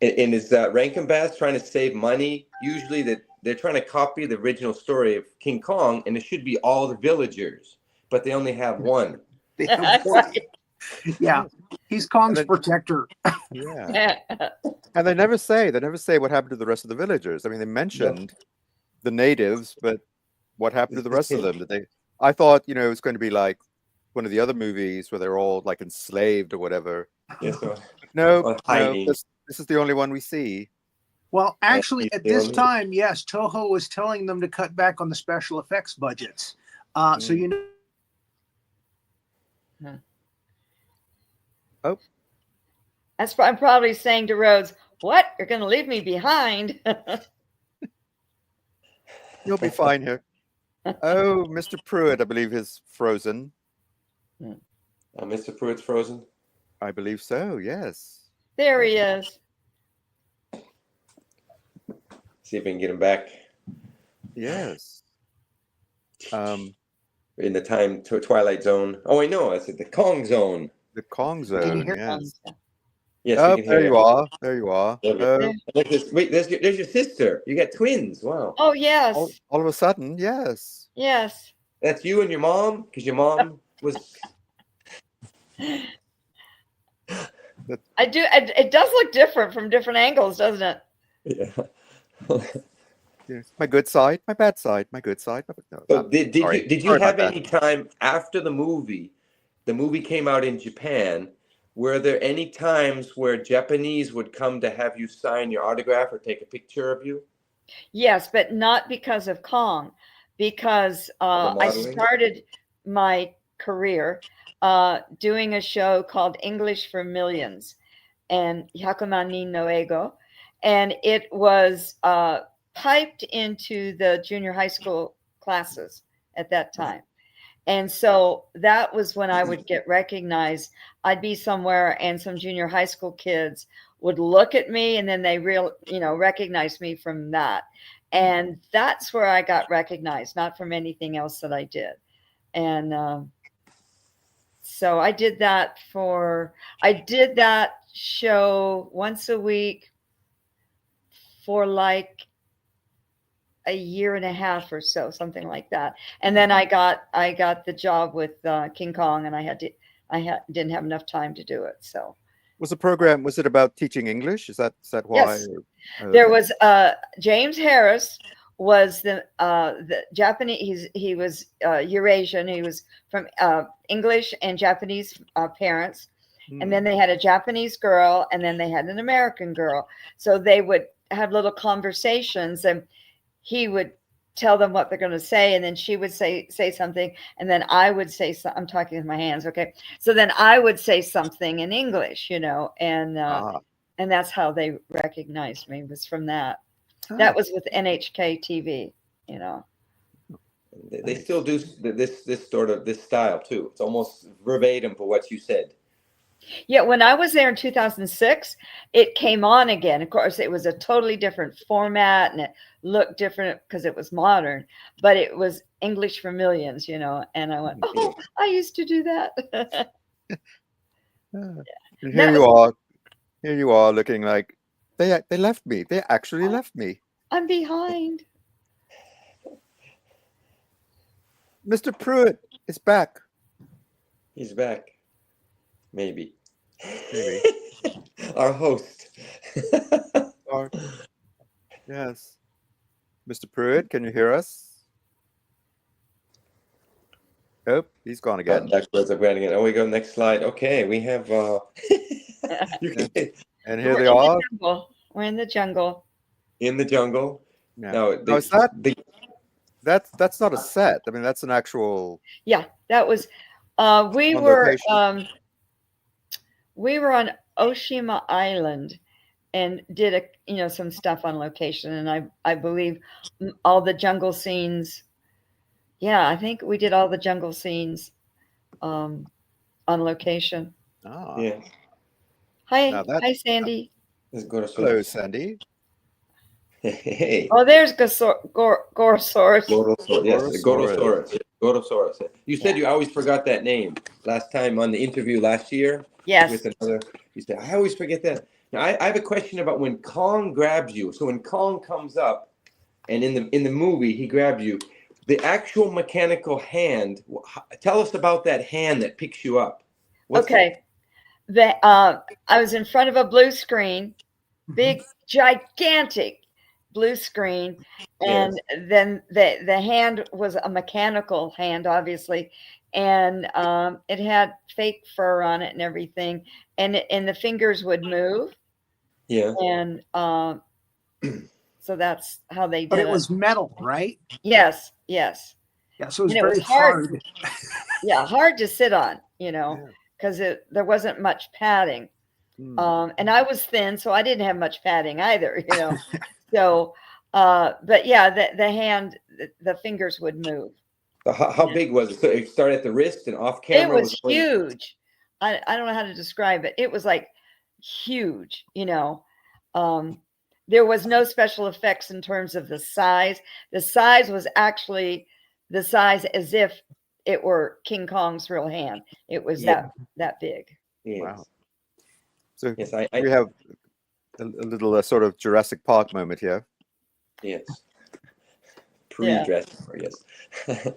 C: And is Rankin Bass trying to save money? Usually that they're trying to copy the original story of King Kong, and it should be all the villagers, but they only have one.
A: They have one. Yeah, he's Kong's protector.
D: Yeah. And they never say what happened to the rest of the villagers. I mean, they mentioned the natives, but what happened to the rest of them? I thought, it was going to be like one of the other movies where they're all like enslaved or whatever.
C: Yes,
D: no, this is the only one we see.
A: Well, actually, at this time, yes, Toho was telling them to cut back on the special effects budgets. So
D: Oh.
B: That's I'm probably saying to Rhodes, "What? You're going to leave me behind?"
D: You'll be fine here. Oh, Mr. Pruitt, I believe, is frozen.
C: Mr. Pruitt's frozen?
D: I believe so, yes.
B: There he is.
C: See if we can get him back.
D: Yes.
C: In the time to Twilight Zone. Oh, I know. I said the Kong Zone.
D: The Kong Zone, yes.
C: Yes,
D: there you are. There you are.
C: Wait, there's your sister. You got twins. Wow.
B: Oh, yes.
D: All of a sudden, yes.
B: Yes.
C: That's you and your mom? Because your mom was...
B: I do. It does look different from different angles, doesn't
C: it?
D: Yeah. Yes. My good side, my bad side, my good side.
C: So did you have any time after the movie came out in Japan, were there any times where Japanese would come to have you sign your autograph or take a picture of you?
B: Yes, but not because of Kong, because I started my career doing a show called English for Millions and Hyakuman Nin no Eigo, and it was piped into the junior high school classes at that time. And so that was when I would get recognized. I'd be somewhere and some junior high school kids would look at me and then they recognize me from that. And that's where I got recognized, not from anything else that I did. And so I did that show once a week for like a year and a half or so, something like that. And then I got the job with King Kong, and I didn't have enough time to do it. So
D: was it about teaching English? Is that why?
B: Yes. There was James Harris was the Japanese. He was Eurasian. He was from English and Japanese parents. And then they had a Japanese girl, and then they had an American girl. So they would have little conversations, and he would tell them what they're going to say, and then she would say something, and then I would say I'm talking with my hands, okay? So then I would say something in English, and that's how they recognized me, was from that. That was with NHK TV,
C: They still do this sort of this style too. It's almost verbatim for what you said.
B: Yeah, when I was there in 2006, it came on again. Of course, it was a totally different format and it looked different because it was modern, but it was English for Millions, and I went, oh, I used to do that.
D: And here you are looking like they left me. They actually left me.
B: I'm behind.
D: Mr. Pruitt is back.
C: He's back. Maybe. Our host.
D: Yes. Mr. Pruitt, can you hear us? Oh, he's gone again.
C: Oh, we go next slide. Okay, we have
D: and here they are.
B: We're in the jungle.
C: In the jungle.
D: Yeah.
C: Now,
D: is that's not a set. I mean, that's an actual.
B: Yeah, that was. We were on Oshima Island and did some stuff on location, and I believe all the jungle scenes. Yeah, I think we did all the jungle scenes on location.
D: Oh.
C: Yeah.
B: Hi,
D: Now that-
B: hi, Sandy.
C: Let's go to
D: Hello, Sandy.
C: Hey.
B: Oh, there's Gorosaurus.
C: Gorosaurus. Yes,
D: Gorosaurus.
C: Gorosaurus. Gorosaurus. You said you always forgot that name last time on the interview last year.
B: Yes.
C: With another, you said, I always forget that. Now, I have a question about when Kong grabs you. So when Kong comes up, and in the movie he grabs you, the actual mechanical hand. Tell us about that hand that picks you up.
B: Okay. I was in front of a blue screen, big, gigantic blue screen, and then the hand was a mechanical hand, obviously, and it had fake fur on it and everything, and the fingers would move.
C: Yeah.
B: And so that's how they did
A: But it was metal, right?
B: Yes, yes.
A: Yeah, so it was
B: And it
A: very
B: was hard.
A: hard.
B: Yeah, hard to sit on, because there wasn't much padding. And I was thin, so I didn't have much padding either, So, but yeah, the hand, the fingers would move.
C: So how big was it? So it started at the wrist and off camera.
B: It was huge. I don't know how to describe it. It was like huge, There was no special effects in terms of the size. The size was actually the size as if it were King Kong's real hand. It was that big.
C: Yes.
D: Wow. So
C: Yes,
D: we have a little sort of Jurassic Park moment here.
C: Yes. Pre-dressed, yes.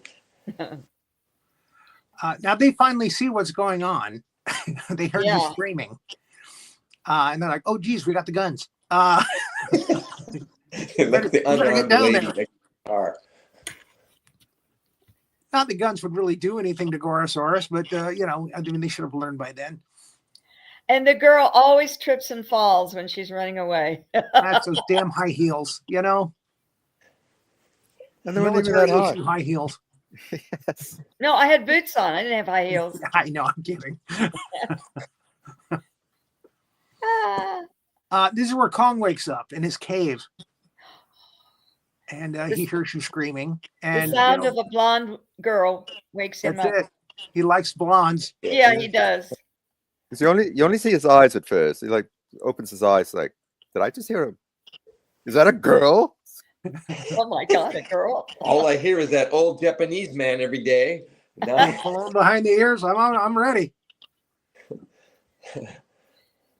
A: Now they finally see what's going on. They heard you screaming. And they're like, oh, geez, we got the guns.
C: Look at the unarmed
A: down
C: lady
A: there.
C: next to the car.
A: Not the guns would really do anything to Gorosaurus, but, I mean, they should have learned by then.
B: And the girl always trips and falls when she's running away.
A: That's those damn high heels,
D: And they weren't even
A: military
D: that
A: issue
D: high.
A: high heels.
D: Yes.
B: No, I had boots on. I didn't have high heels.
A: I know, I'm kidding.
B: Ah.
A: This is where Kong wakes up in his cave. And he hears you screaming. And
B: The sound of a blonde girl wakes him
A: that's
B: up.
A: it. He likes blondes.
B: Yeah, he does.
D: Because you only see his eyes at first. He like opens his eyes like, did I just hear him? Is that a girl?
B: Oh my God, a girl.
C: All I hear is that old Japanese man every day. Now,
A: Pull him behind the ears. I'm ready.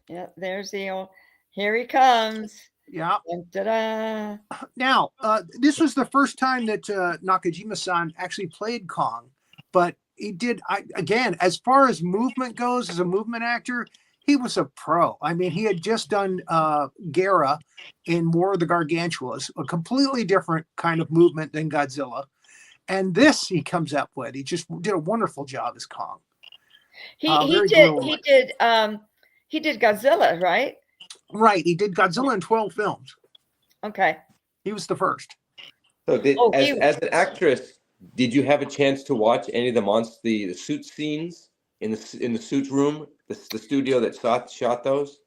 B: Yeah, there's the old. Here he comes.
A: Yeah.
B: Dun, da-da.
A: Now, this was the first time that Nakajima-san actually played Kong, but he did, again, as far as movement goes, as a movement actor, he was a pro. I mean, he had just done Gara in War of the Gargantuas, a completely different kind of movement than Godzilla. And this he comes up with. He just did a wonderful job as Kong.
B: He did Godzilla, right?
A: Right. He did Godzilla in 12 films.
B: Okay.
A: He was the first.
C: so as an actress, did you have a chance to watch any of the suit scenes in the suit room, the studio that shot those?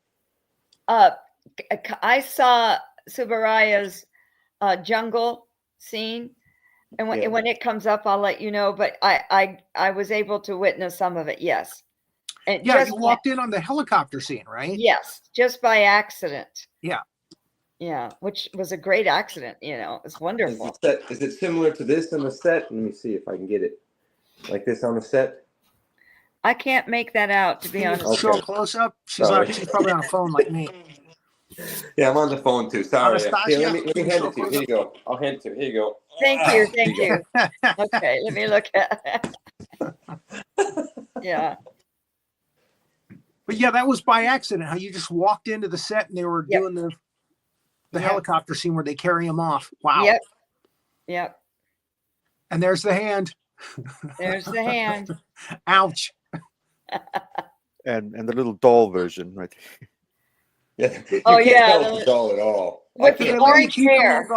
B: I saw Subaraya's jungle scene, and when it comes up, I'll let you know. But I was able to witness some of it. Yes. And
A: Yeah, you walked in on the helicopter scene, right?
B: Yes, just by accident.
A: Yeah.
B: Yeah, which was a great accident. It's wonderful.
C: Is it similar to this on the set? Let me see if I can get it like this on the set.
B: I can't make that out, to be honest.
C: Okay.
A: Show close up. She's probably on a phone like me.
C: Yeah, I'm on the phone too. Sorry.
A: Anastasia,
C: Here, let me hand it to you. Here you go. I'll hand it to you. Here you go.
B: Thank you. Okay, let me look at it. Yeah.
A: But yeah, that was by accident. How you just walked into the set and they were doing the helicopter scene where they carry him off. Wow.
B: Yep.
A: And there's the hand.
B: There's the hand.
A: Ouch.
D: And the little doll version, right?
C: Yeah. You
B: Oh,
C: can't
B: yeah,
C: tell it's a doll at all.
B: With the orange hair.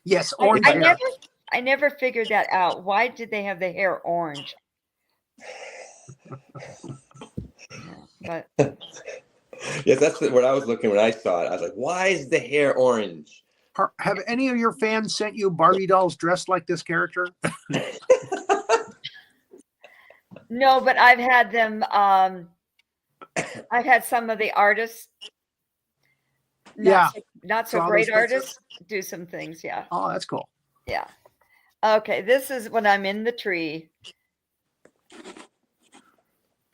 A: Yes, orange hair.
B: I never figured that out. Why did they have the hair orange? But
C: Yes, that's what I was looking when I saw it. I was like, why is the hair orange?
A: Have any of your fans sent you Barbie dolls dressed like this character?
B: no, but I've had them I've had some of the artists,
A: Yeah.
B: not so
A: Saw
B: great
A: those pictures.
B: artists, do some things. Yeah.
A: Oh, that's cool.
B: Yeah. Okay. This is when I'm in the tree.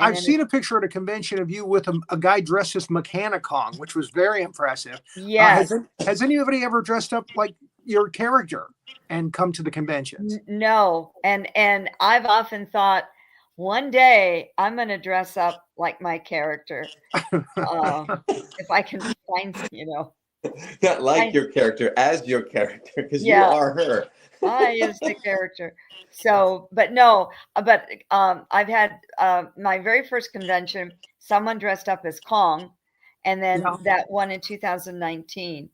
A: I've seen a picture at a convention of you with a guy dressed as Mechanicon, which was very impressive.
B: Yes.
A: Has anybody ever dressed up like your character and come to the conventions?
B: No. And I've often thought one day I'm going to dress up like my character. If I can find,
C: Not like your character, as your character, because you are her.
B: I is the character. So, but no, I've had my very first convention, someone dressed up as Kong, and then that one in 2019,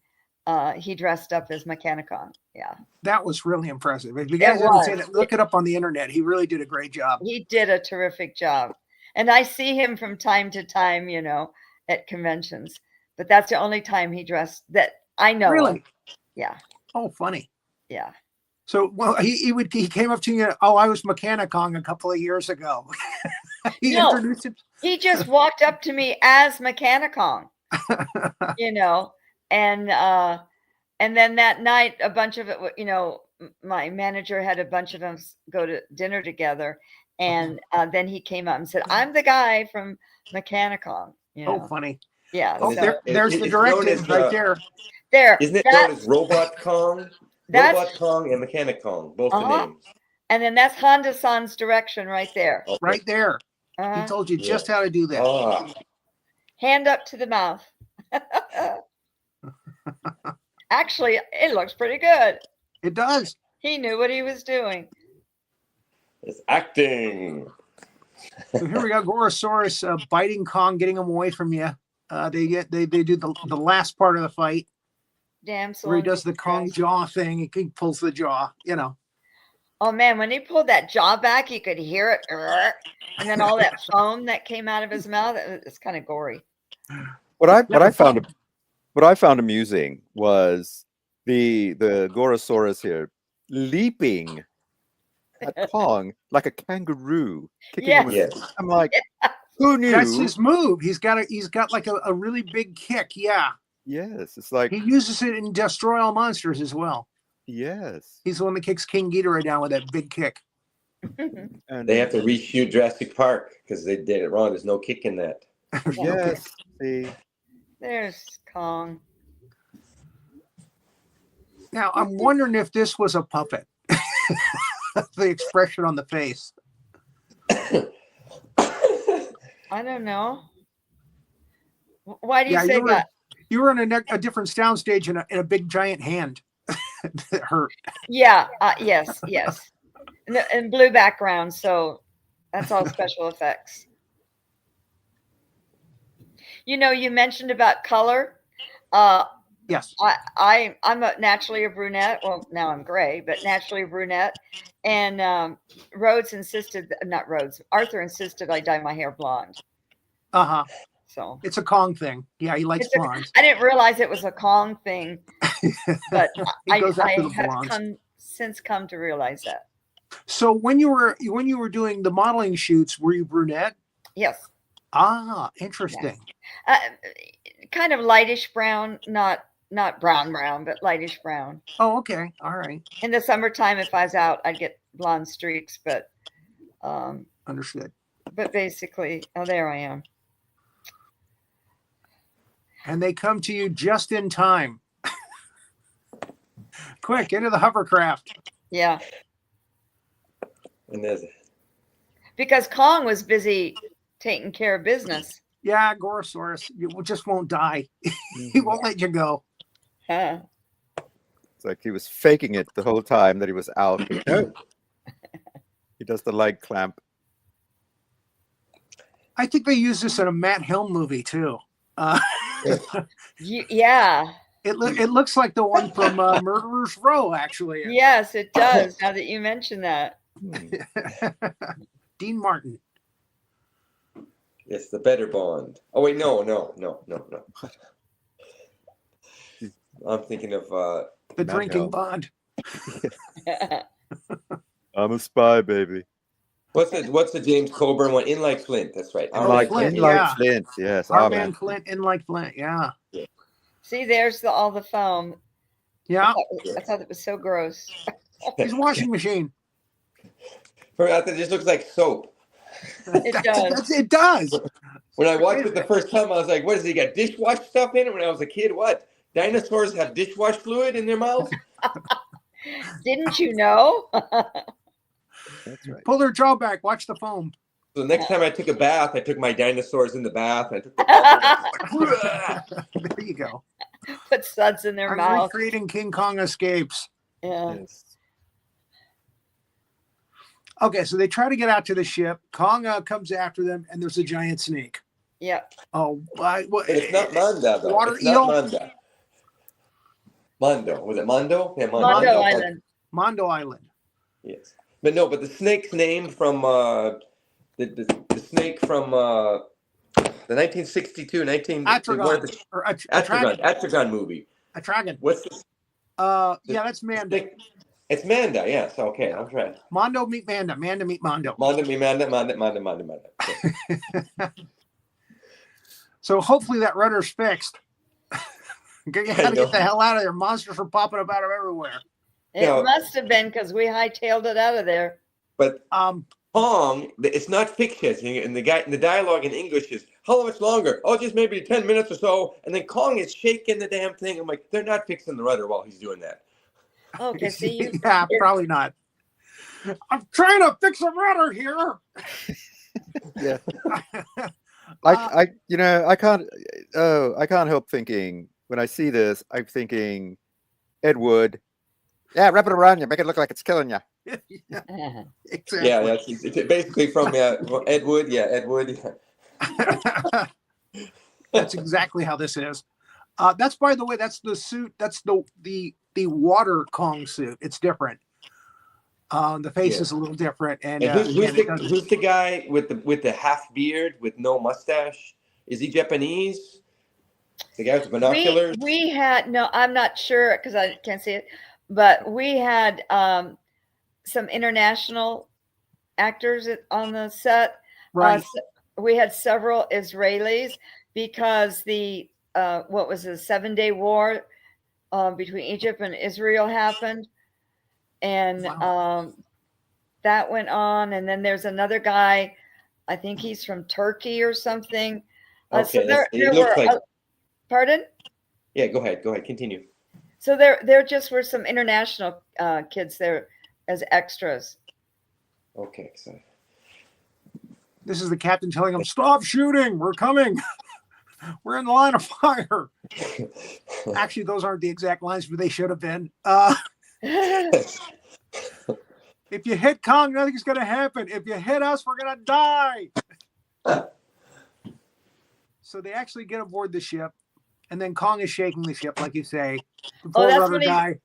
B: he dressed up as Mechanicon. Yeah.
A: That was really impressive. If you guys haven't seen it, look it up on the internet. He really did a great job.
B: He did a terrific job. And I see him from time to time, at conventions. But that's the only time he dressed that I know.
A: Really?
B: Yeah.
A: Oh, funny.
B: Yeah.
A: So, well, he came up to you. Oh, I was Mechanicon a couple of years ago. Introduced him.
B: He just walked up to me as Mechanicon, and then that night, a bunch of it, my manager had a bunch of us go to dinner together, and then he came up and said, "I'm the guy from Mechanicon."
A: Oh, funny.
B: Yeah.
A: Oh, there's the directive right there.
B: There.
C: Isn't it known as Robot Kong? Robot Kong and Mechanic Kong, both the names.
B: And then that's Honda-san's direction right there.
C: Okay.
A: Right there. He told you just how to do that.
C: Oh.
B: Hand up to the mouth. Actually, it looks pretty good.
A: It does.
B: He knew what he was doing.
C: It's acting.
A: So here we got Gorosaurus biting Kong, getting him away from you. They do the last part of the fight.
B: Damsel.
A: Where he does the Kong jaw thing. He pulls the jaw,
B: Oh man, when he pulled that jaw back, you could hear it. And then all that foam that came out of his mouth, it's kind of gory.
D: What I found amusing was the Gorosaurus here leaping at Kong like a kangaroo, kicking him with I'm like, who knew?
A: That's his move. He's got like a really big kick. Yeah.
D: Yes, it's like
A: he uses it in Destroy All Monsters as well.
D: Yes,
A: he's the one that kicks King Ghidorah down with that big kick.
C: And they have to reshoot Jurassic Park because they did it wrong. There's no kick in that.
D: Yes, see,
B: there's Kong.
A: Now I'm wondering if this was a puppet. The expression on the face.
B: I don't know. Why do you say that?
A: You were in a different soundstage in a big giant hand that hurt.
B: Yeah. Yes. And blue background, so that's all special effects. You mentioned about color.
A: Yes.
B: I'm naturally a brunette. Well, now I'm gray, but naturally a brunette. And Arthur insisted I dye my hair blonde.
A: Uh-huh.
B: So
A: it's a Kong thing. Yeah, he likes blondes.
B: I didn't realize it was a Kong thing, but I have since come to realize that.
A: So when you were doing the modeling shoots, were you brunette?
B: Yes.
A: Ah, interesting.
B: Yeah. Kind of lightish brown, not brown, but lightish brown.
A: Oh, okay. All right.
B: In the summertime, if I was out, I'd get blonde streaks, but
A: understood.
B: But basically, there I am.
A: And they come to you just in time. Quick, into the hovercraft.
B: Yeah.
C: And there's
B: because Kong was busy taking care of business.
A: Yeah, Gorosaurus, you just won't die. He won't let you go.
B: Huh.
D: It's like he was faking it the whole time that he was out. He does the leg clamp.
A: I think they use this in a Matt Helm movie too.
B: Yeah.
A: It looks like the one from Murderer's Row, actually.
B: Yes, it does. Now that you mention that.
A: Dean Martin.
C: Yes, the better Bond. Oh wait, no. I'm thinking of
A: the drinking Bond.
D: I'm a spy, baby.
C: What's the James Coburn one? In Like Flint. That's right.
A: In Like Flint, yeah.
D: Flint. Yes.
A: Our
D: Oh,
A: man Flint, In Like Flint. Yeah.
B: See, there's all the foam.
A: Yeah.
B: I thought it was so gross.
A: His washing machine.
C: That just looks like soap.
B: It does.
A: It does.
C: When I watched it the first time, I was like, "What does he got? Dishwash stuff in it?" When I was a kid, what? Dinosaurs have dishwash fluid in their mouths?
B: Didn't you know?
D: That's right.
A: Pull their jaw back. Watch the foam.
C: So the next time I took a bath, I took my dinosaurs in the bath. And I took the
A: There you go.
B: Put suds in their
A: I'm
B: mouth.
A: recreating King Kong escapes.
B: Yeah.
D: Yes.
A: Okay, so they try to get out to the ship. Kong comes after them, and there's a giant snake.
B: Yep.
A: Oh,
C: it's not Manda, though.
A: Water
C: it's
A: eel?
C: not Manda. Mondo. Was it Mondo? Yeah,
B: Mondo Island.
A: Mondo Island.
C: Yes. But no, but the snake's name from the snake from the 1962 Atragon movie.
A: Atragon.
C: What's the,
A: yeah, that's Manda.
C: It's Manda, yes. Okay, I'm trying.
A: Mondo meet Manda. Manda meet Mondo.
C: Manda meet Manda. Okay.
A: So hopefully that rudder's fixed. You gotta get the hell out of there. Monsters are popping up out of everywhere.
B: It must have been because we hightailed it out of there.
C: But Kong, it's not fictitious. And the dialogue in English is, how much longer? Oh, just maybe 10 minutes or so. And then Kong is shaking the damn thing. I'm like, they're not fixing the rudder while he's doing that.
B: Okay, see,
A: yeah, probably not. I'm trying to fix a rudder here.
D: Yeah. I can't help thinking when I see this, I'm thinking Ed Wood. Yeah, wrap it around you, make it look like it's killing you.
A: Yeah, exactly.
C: Yeah, it's basically from Ed Wood. Yeah, Ed Wood. Yeah.
A: That's exactly how this is. That's, by the way, that's the suit. That's the water Kong suit. It's different. The face is a little different. And
C: who's the guy with the half beard with no mustache? Is he Japanese? The guy with the binoculars?
B: We had, no, I'm not sure because I can't see it, but we had some international actors on the set.
A: Right.
B: We had several Israelis because the what was the 7-day war between Egypt and Israel happened, and that went on. And then there's another guy, I think he's from Turkey or something.
C: Okay,
B: so there were. Pardon?
C: Yeah, go ahead, continue.
B: So there just were some international kids there as extras.
C: Okay, so
A: this is the captain telling them, "Stop shooting! We're coming. We're in the line of fire." Actually, those aren't the exact lines, but they should have been. If you hit Kong, nothing's going to happen. If you hit us, we're going to die. So they actually get aboard the ship, and then Kong is shaking the ship, like you say. The poor rudder guy.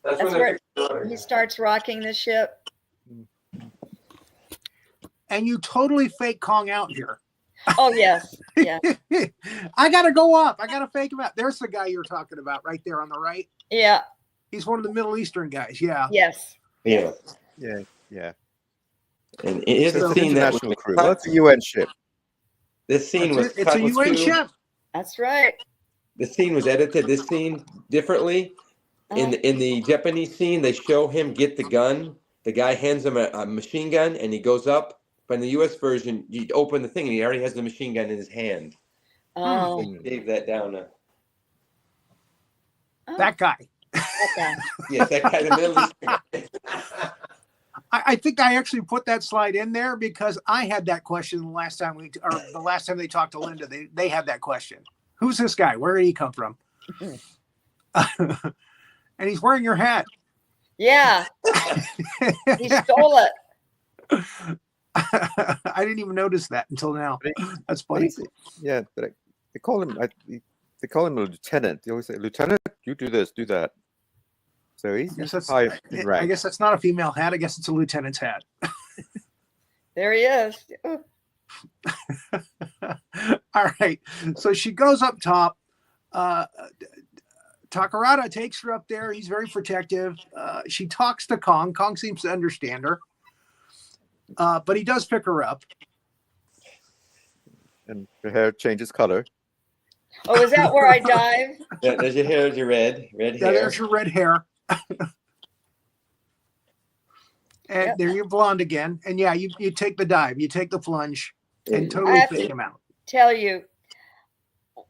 B: That's where he starts rocking the ship.
A: And you totally fake Kong out here.
B: Oh, yes. Yeah.
A: I got to go up. I got to fake him out. There's the guy you're talking about right there on the right.
B: Yeah.
A: He's one of the Middle Eastern guys. Yeah.
B: Yes.
C: Yeah.
D: Yeah. Yeah.
C: And it is a scene that was
D: crew. Well, it's a UN ship.
C: This scene was
A: it's a UN ship.
B: That's right.
C: This scene was edited. This scene differently. In the Japanese scene, they show him get the gun. The guy hands him a machine gun, and he goes up. But in the U.S. version, you open the thing, and he already has the machine gun in his hand.
B: Oh.
C: So Dave that down.
A: That guy.
C: Yes, that guy in the Middle East.
A: I think I actually put that slide in there because I had that question the last time they talked to Linda. They had that question. Who's this guy? Where did he come from? And he's wearing your hat.
B: Yeah. He stole it.
A: I didn't even notice that until now. That's funny.
D: Yeah, but they call him. They call him a lieutenant. They always say, "Lieutenant, you do this, do that." So he's high in rank.
A: I guess that's not a female hat. I guess it's a lieutenant's hat.
B: There he is.
A: All right. So she goes up top. Takarada takes her up there. He's very protective. She talks to Kong. Kong seems to understand her. But he does pick her up.
D: And her hair changes color.
B: Oh, is that where I dive?
C: Yeah, there's your hair, your red
A: Yeah,
C: hair.
A: there's your red hair. And
B: Yep.
A: there you're blonde again. And yeah, you take the dive, you take the plunge, and
C: Yeah.
A: totally
B: I have
A: fake
B: to-
A: him out.
B: Tell you,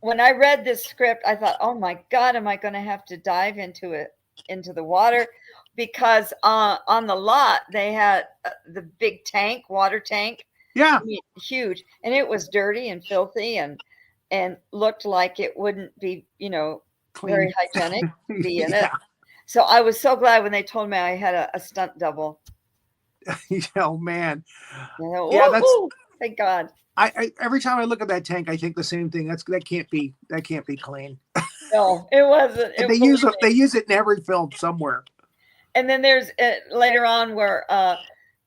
B: when I read this script, I thought, oh my God, am I going to have to dive into the water? Because on the lot, they had the big water tank.
A: Yeah.
B: I mean, huge. And it was dirty and filthy and looked like it wouldn't be,
A: Clean.
B: very hygienic to be in it.
A: Yeah.
B: So I was so glad when they told me I had a stunt double.
A: Oh man.
B: Yeah,
A: that's
B: thank God.
A: I every time I look at that tank, I think the same thing. That can't be clean.
B: No, it wasn't.
A: And they use it in every film somewhere.
B: And then there's later on where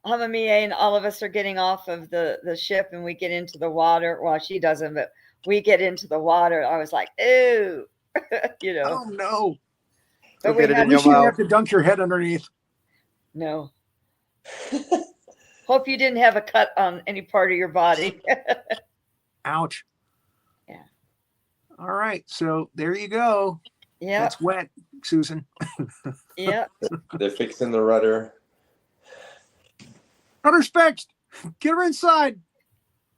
B: Hamamiye and all of us are getting off of the ship and we get into the water. Well, she doesn't, but we get into the water. I was like, ooh,
A: Oh no.
B: But
D: Get it in
A: At
D: your
A: least you didn't
D: mouth.
A: have to dunk your head underneath.
B: No. Hope you didn't have a cut on any part of your body.
A: Ouch.
B: Yeah.
A: All right. So there you go.
B: Yeah.
A: That's wet, Susan.
B: Yeah.
C: They're fixing the rudder.
A: Rudder's fixed. Get her inside.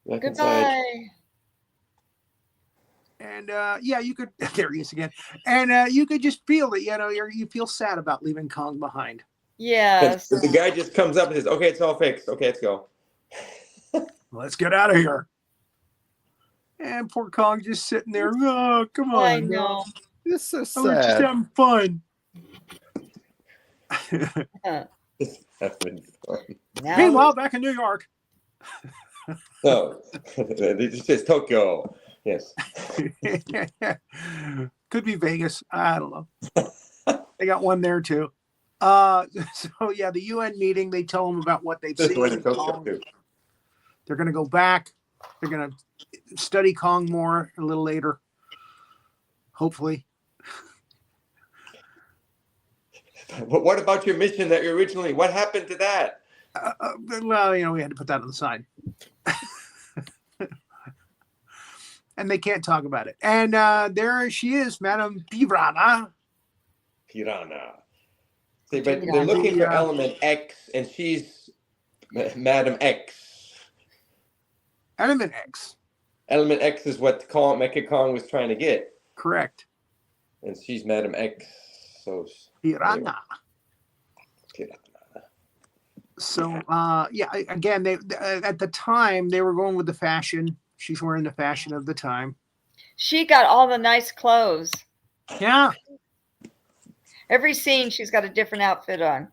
C: Back inside.
B: Goodbye.
A: And yeah, you could. There he is again. And you could just feel that you feel sad about leaving Kong behind.
B: Yes.
C: The guy just comes up and says, "Okay, it's all fixed. Okay, let's go."
A: Let's get out of here. And poor Kong just sitting there. Oh, come on.
B: I know.
D: It's so
A: Oh, we're just
D: sad.
A: having fun.
C: That's been fun.
B: Now,
A: Meanwhile, back in New York.
C: No, it just says Tokyo. Yes.
A: Could be Vegas. I don't know. They got one there too. So yeah, the UN meeting, they tell them about what they've
C: That's where the
A: seen.
C: Tokyo too.
A: They're going to go back. They're going to study Kong more a little later. Hopefully.
C: But what about your mission that you originally? What happened to that?
A: Well, we had to put that on the side. And they can't talk about it. And there she is, Madame Piranha.
C: Piranha. See, but they're looking for Element X, and she's Madam X.
A: Element X.
C: Element X is what Mecha Kong was trying to get,
A: Correct.
C: and she's Madam X. So
A: Piranha.
C: Piranha.
A: So yeah, again, they at the time they were going with the fashion. She's wearing the fashion of the time.
B: she got all the nice clothes.
A: Yeah.
B: Every scene, she's got a different outfit on.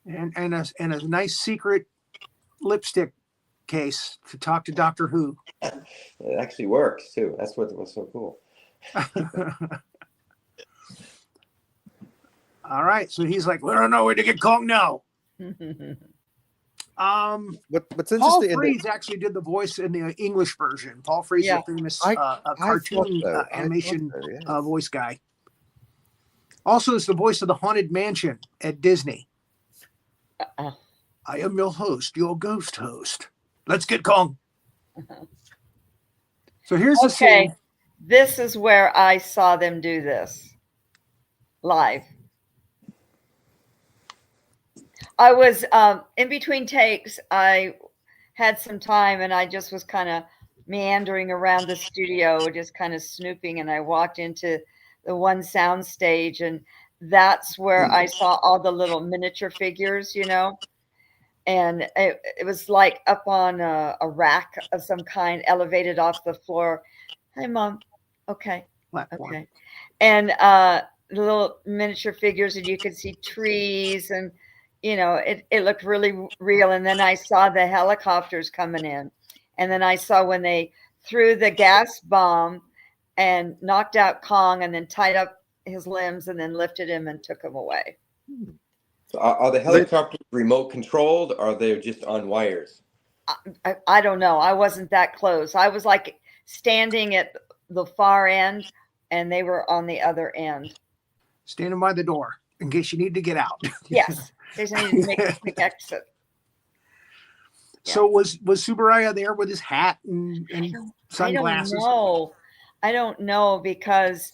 A: and a nice secret lipstick case to talk to Doctor Who.
C: It actually works too. That's what was so cool.
A: All right, so he's like, we don't know where to get Kong now.
D: What's
A: Paul
D: interesting?
A: Frees actually did the voice in the English version. Paul Frees is a famous cartoon animation voice guy. Also, it's the voice of the Haunted Mansion at Disney. I am your host, your ghost host. Let's get Kong. So here's the scene.
B: This is where I saw them do this live. I was in between takes. I had some time and I just was kind of meandering around the studio, just kind of snooping. And I walked into the one sound stage, and that's where I saw all the little miniature figures, and it was like up on a rack of some kind, elevated off the floor. Hi, Mom. Okay.
A: Platform.
B: Okay. And the little miniature figures, and you could see trees, and it looked really real. And then I saw the helicopters coming in, and then I saw when they threw the gas bomb and knocked out Kong, and then tied up his limbs, and then lifted him and took him away.
C: So are the helicopters remote controlled, or are they just on wires?
B: I don't know. I wasn't that close. I was like standing at the far end, and they were on the other end.
A: Standing by the door. in case you need to get out.
B: Yes, there's need to make a quick exit.
A: So was Subaraya there with his hat and sunglasses?
B: I don't know because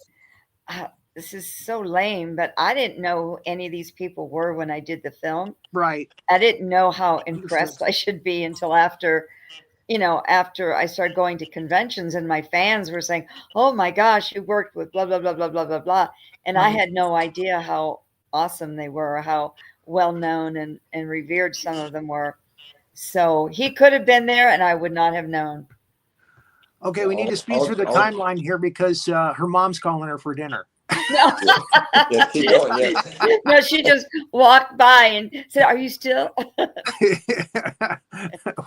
B: this is so lame, but I didn't know who any of these people were when I did the film.
A: Right.
B: I didn't know how impressed I should be until after I started going to conventions and my fans were saying, "Oh my gosh, you worked with blah, blah, blah, blah, blah, blah, blah." And I had no idea how awesome they were, how well known and revered some of them were. So he could have been there and I would not have known.
A: Okay, we need to speed through the timeline here because her mom's calling her for dinner.
B: No.
C: Yes, keep going, yes.
B: No, she just walked by and said, "Are you still?"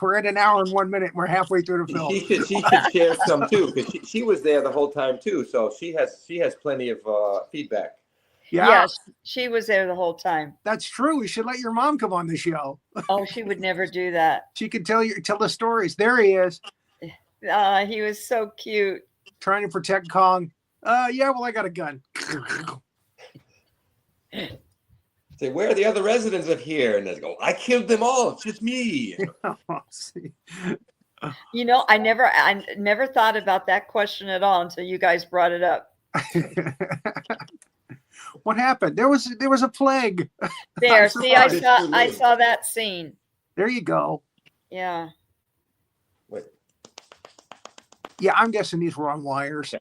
A: We're at an hour and 1 minute. And we're halfway through the film.
C: She should share some too, because she was there the whole time too. So she has plenty of feedback.
A: Yeah,
B: Yes, she was there the whole time.
A: that's true. We should let your mom come on the show.
B: Oh, she would never do that.
A: She could tell the stories. There he is,
B: He was so cute.
A: trying to protect Kong. Yeah, well, I got a gun.
C: Say, where are the other residents of here? And they go, I killed them all. It's just me.
A: See.
B: I never thought about that question at all until you guys brought it up.
A: What happened? There was a plague.
B: There,
A: I'm
B: see, I
A: surprised.
B: saw that scene.
A: There you go.
B: Yeah.
C: Wait.
A: Yeah, I'm guessing these were on wires.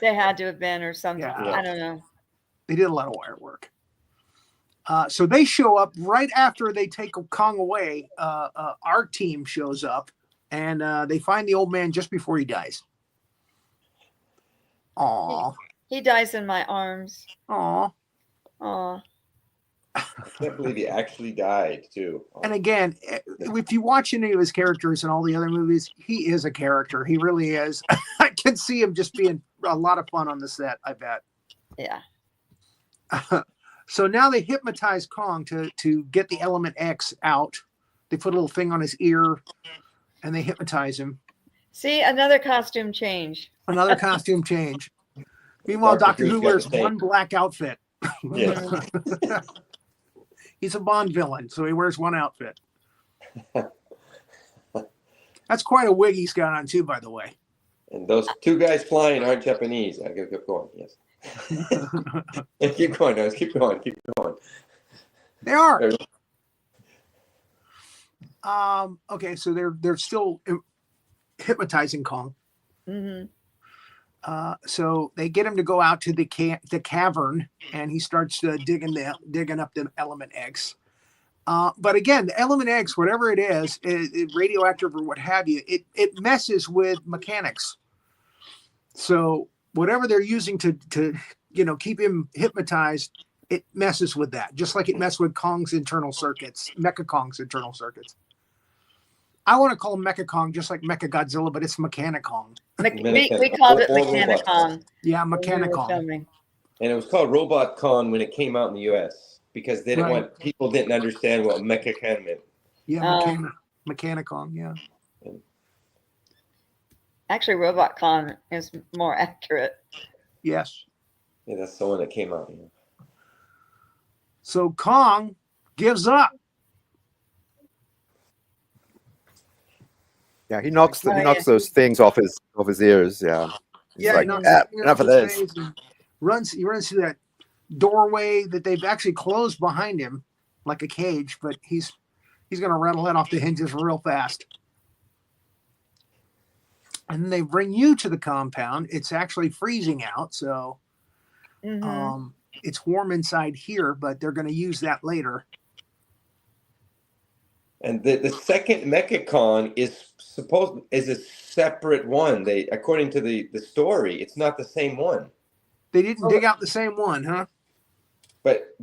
B: They had to have been or something.
A: Yeah.
B: I don't know.
A: They did a lot of wire work. So they show up right after they take Kong away. Our team shows up and they find the old man just before he dies. Aw.
B: He dies in my arms.
A: Aw.
B: Aw.
C: I can't believe he actually died too.
A: And again, if you watch any of his characters in all the other movies, he is a character. He really is. I can see him just being a lot of fun on the set, I bet.
B: Yeah.
A: So now they hypnotize Kong to get the element X out. They put a little thing on his ear and they hypnotize him.
B: See, another costume change.
A: Another costume change. Meanwhile, Doctor Who wears one black outfit.
C: Yeah.
A: He's a Bond villain, so he wears one outfit. That's quite a wig he's got on too, by the way.
C: And those two guys flying aren't Japanese. I gotta keep going. Yes. Keep going. No, keep going. Keep going.
A: They are. Okay, so they're still hypnotizing Kong.
B: Mm-hmm.
A: So they get him to go out to the cavern, and he starts digging up the element X. But again, the element X, whatever it is radioactive or what have you, it messes with mechanics. So whatever they're using to keep him hypnotized, it messes with that, just like it messed with Kong's internal circuits, Mecha Kong's internal circuits. I want to call him Mecha Kong just like Mecha Godzilla, but it's Mechanic Kong.
B: We called it Mechanic Kong.
A: Yeah, Mechanic Kong.
C: And it was called Robot Con when it came out in the U.S. because they didn't people didn't understand what Mecha Con meant.
A: Yeah, Mechanic Kong. Yeah.
B: Actually, Robot Con is more accurate.
A: Yes.
C: Yeah, that's the one that came out. Yeah.
A: So Kong gives up.
D: Yeah, he knocks those things off his ears. Yeah. He's like, enough of this.
A: He runs through that doorway that they've actually closed behind him like a cage, but he's gonna rattle it off the hinges real fast. And then they bring you to the compound. It's actually freezing out, so it's warm inside here, but they're gonna use that later. And
C: the second Mechacon is a separate one. They, according to the story, it's not the same one.
A: They didn't dig out the same one, huh?
C: But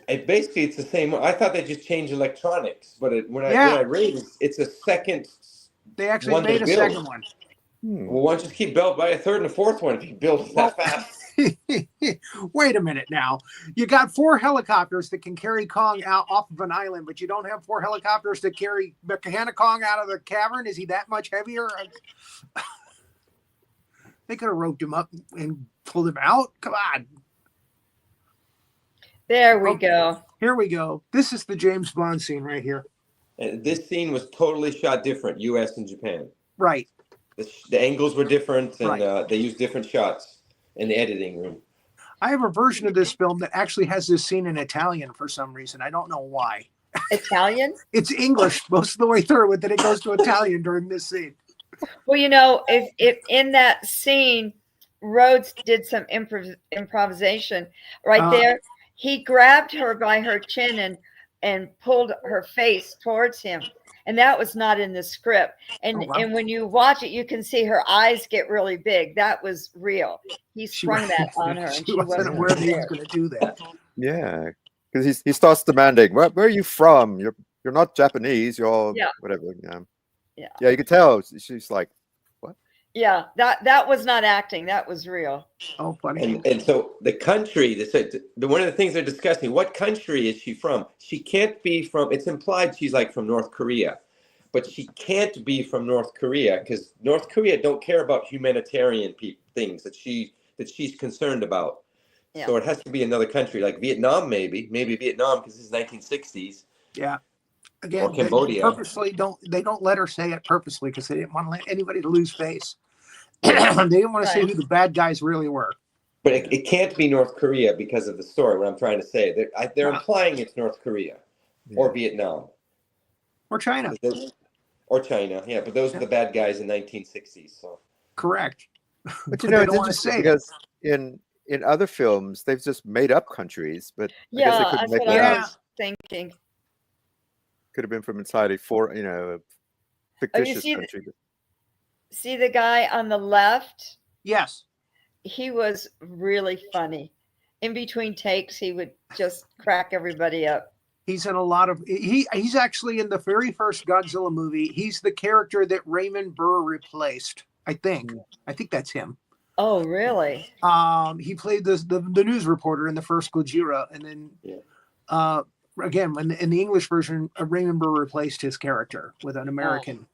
C: basically it's the same one. I thought they just changed electronics, but when I read it's a second.
A: They actually made a second one.
C: Well, why don't you just keep built by a third and a fourth one if you build that fast?
A: Wait a minute now. You got 4 helicopters that can carry Kong out off of an island, but you don't have 4 helicopters that carry Mechanic Kong out of the cavern? Is he that much heavier? They could have roped him up and pulled him out. Come on.
B: There we go.
A: Here we go. This is the James Bond scene right here.
C: And this scene was totally shot different, U.S. and Japan.
A: Right.
C: The angles were different, and
A: Right.
C: they used different shots in the editing room.
A: I have a version of this film that actually has this scene in Italian for some reason. I don't know why.
B: Italian?
A: It's English most of the way through, but then it goes to Italian during this scene.
B: Well, if in that scene, Rhodes did some improvisation right there. He grabbed her by her chin and pulled her face towards him. And that was not in the script. And and when you watch it, you can see her eyes get really big. That was real. He sprung that on her, and she wasn't
A: aware that he was going to do that.
D: Yeah, because he starts demanding, where are you from? You're not Japanese. You're whatever. Yeah. You could tell she's like, what?
B: Yeah, that was not acting. That was real.
A: Oh, funny.
C: And so the country, one of the things they're discussing, what country is she from? She can't be from, it's implied she's like from North Korea, but she can't be from North Korea because North Korea don't care about humanitarian things that she's concerned about. Yeah. So it has to be another country, like Vietnam, maybe Vietnam, because this is 1960s.
A: Yeah. Again,
C: or Cambodia.
A: They don't let her say it purposely because they didn't want to let anybody to lose face. They didn't want to say who the bad guys really were.
C: But it can't be North Korea because of the story. What I'm trying to say, they're implying it's North Korea or Vietnam
A: or China
C: Yeah, but those are the bad guys in 1960s. So
A: correct.
D: But it's interesting because in other films they've just made up countries, but I guess they couldn't make that
B: I was thinking.
D: Could have been from entirely a fictitious country.
B: See the guy on the left?
A: Yes.
B: He was really funny. In between takes, he would just crack everybody up.
A: He's in a lot of he's actually in the very first Godzilla movie. He's the character that Raymond Burr replaced. I think that's him.
B: Oh, really?
A: He played the news reporter in the first Gojira, and then again, in the English version, Raymond Burr replaced his character with an American.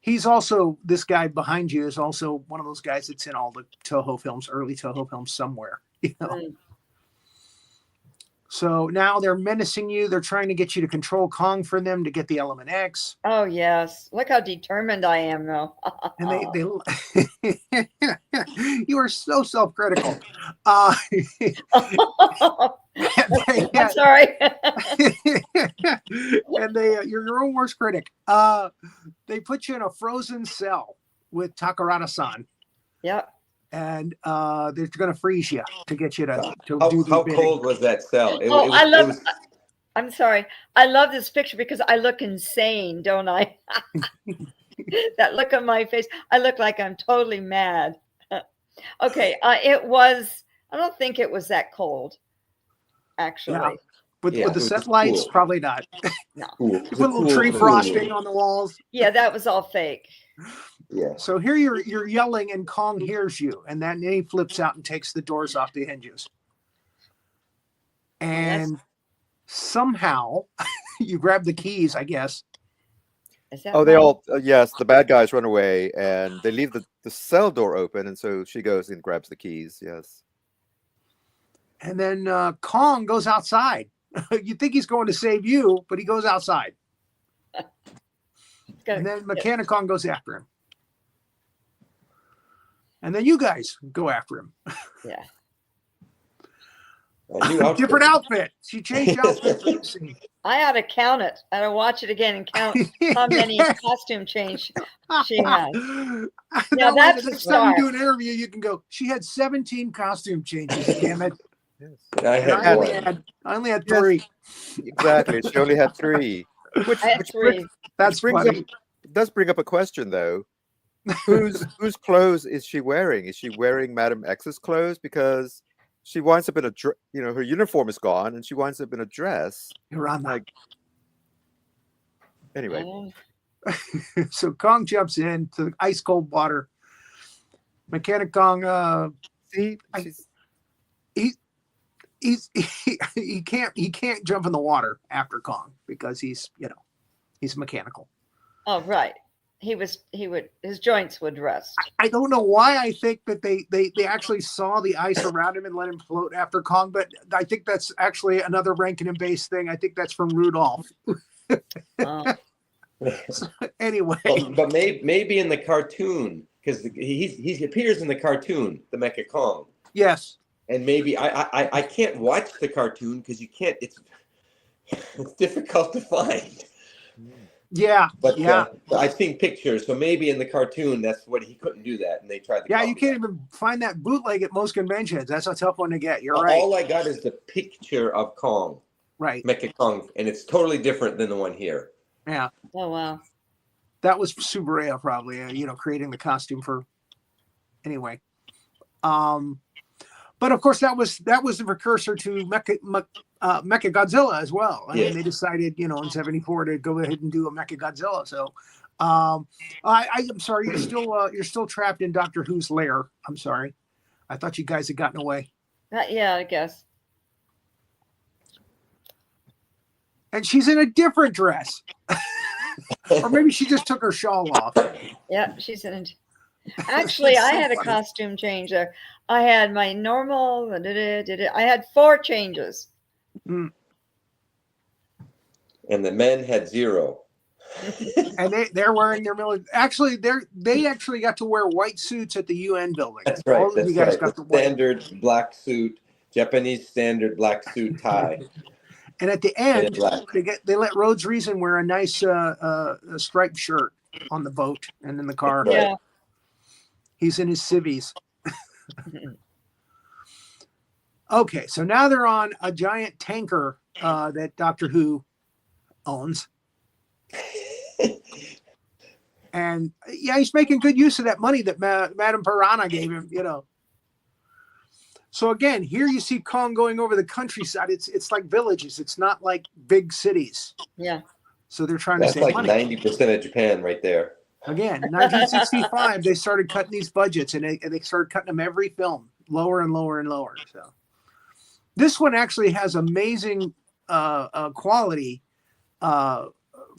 A: He's also, this guy behind you is also one of those guys that's in all the Toho films, early Toho films somewhere. So now they're menacing you. They're trying to get you to control Kong for them to get the Element X.
B: Oh, yes. Look how determined I am, though.
A: And you are so self-critical.
B: I'm sorry.
A: And you're your own worst critic. They put you in a frozen cell with Takarada-san.
B: Yep.
A: And they're going to freeze you to get you to do the
C: How
A: bidding.
C: cold was that cell?
B: I'm sorry. I love this picture because I look insane, don't I? That look on my face. I look like I'm totally mad. Okay. I don't think it was that cold, actually.
A: Yeah. With the set lights,
C: cool.
A: Probably not.
B: No.
C: Cool.
A: Put a little tree frosting on the walls.
B: Yeah, that was all fake.
C: Yeah.
A: So here you're yelling and Kong hears you, and then he flips out and takes the doors off the hinges. And somehow you grab the keys, I guess.
D: They all yes, the bad guys run away and they leave the cell door open, and so she goes and grabs the keys. Yes.
A: And then Kong goes outside. You think he's going to save you, but he goes outside. And then Mechanic Kong goes after him. And then you guys go after him.
B: Yeah.
A: Different outfit. She changed outfit for the scene.
B: I ought to count it. I ought to watch it again and count how many costume change she had. Now that's the star.
A: Next time you do an interview, you can go, she had 17 costume changes, damn it.
C: Yes. I
A: only had 3.
D: Exactly. She only had 3. It does bring up a question, though. Whose clothes is she wearing? Is she wearing Madam X's clothes? Because she winds up in her uniform is gone, and she winds up in a dress. Anyway.
A: So Kong jumps into the ice cold water. Mechanic Kong, he can't jump in the water after Kong because he's mechanical.
B: Oh, right. his joints would rust.
A: I don't know why I think that they actually saw the ice around him and let him float after Kong, but I think that's actually another Rankin and Bass thing. I think that's from Rudolph.
B: Oh.
A: So, anyway,
C: but maybe in the cartoon, because he appears in the cartoon, the Mecha Kong.
A: yes.
C: And maybe I can't watch the cartoon because you can't. It's difficult to find.
A: Yeah.
C: But
A: yeah.
C: I've seen pictures, so maybe in the cartoon that's what he couldn't do that, and they tried to.
A: Yeah, you can't even find that bootleg at most conventions. That's a tough one to get. You're right.
C: All I got is the picture of Kong,
A: Right.
C: Mecha Kong, and it's totally different than the one here.
A: Yeah.
B: Oh wow.
A: That was Subaraya probably, creating the costume for. Anyway. But of course, that was the precursor to Mecha Godzilla as well. I mean, they decided, in '74 to go ahead and do a Mecha Godzilla. So, I'm sorry, you're still trapped in Doctor Who's lair. I'm sorry, I thought you guys had gotten away.
B: Yeah, I guess.
A: And she's in a different dress, or maybe she just took her shawl off.
B: Yeah, she's in it. Actually, I had a costume change there. I had my normal. I had 4 changes.
A: Mm.
C: And the men had 0.
A: And they're wearing their military. Actually, they actually got to wear white suits at the UN building.
C: That's right.
A: All of you guys got
C: the
A: to wear
C: standard black suit, Japanese standard black suit tie.
A: And at the end, they let Rhodes Reason wear a nice striped shirt on the boat and in the car.
B: Yeah.
A: He's in his civvies. Okay, so now they're on a giant tanker that Doctor Who owns. And yeah, he's making good use of that money that Madame Piranha gave him, So again, here you see Kong going over the countryside. It's like villages. It's not like big cities.
B: Yeah.
A: So they're trying
C: That's
A: to save
C: like
A: money.
C: 90% of Japan right there.
A: Again, in 1965, they started cutting these budgets, and they started cutting them every film, lower and lower and lower. So this one actually has amazing quality for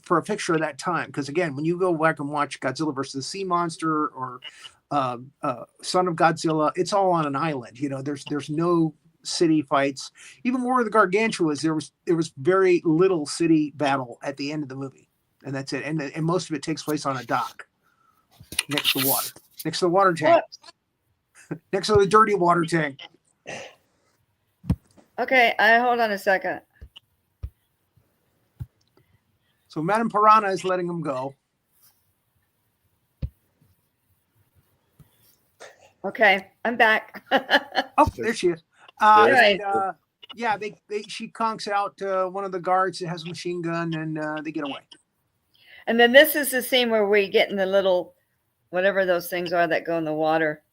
A: a picture of that time. Because again, when you go back and watch Godzilla versus the Sea Monster or Son of Godzilla, it's all on an island. There's no city fights. Even War of the Gargantuas, there was very little city battle at the end of the movie. And that's it. And most of it takes place on a dock next to water, next to the water tank, next to the dirty water tank.
B: Okay, hold on a second.
A: So Madame Piranha is letting him go.
B: Okay, I'm back.
A: Oh, there she is.
B: Right.
A: And, yeah, she conks out one of the guards that has a machine gun, and they get away.
B: And then this is the scene where we get in the little, whatever those things are that go in the water.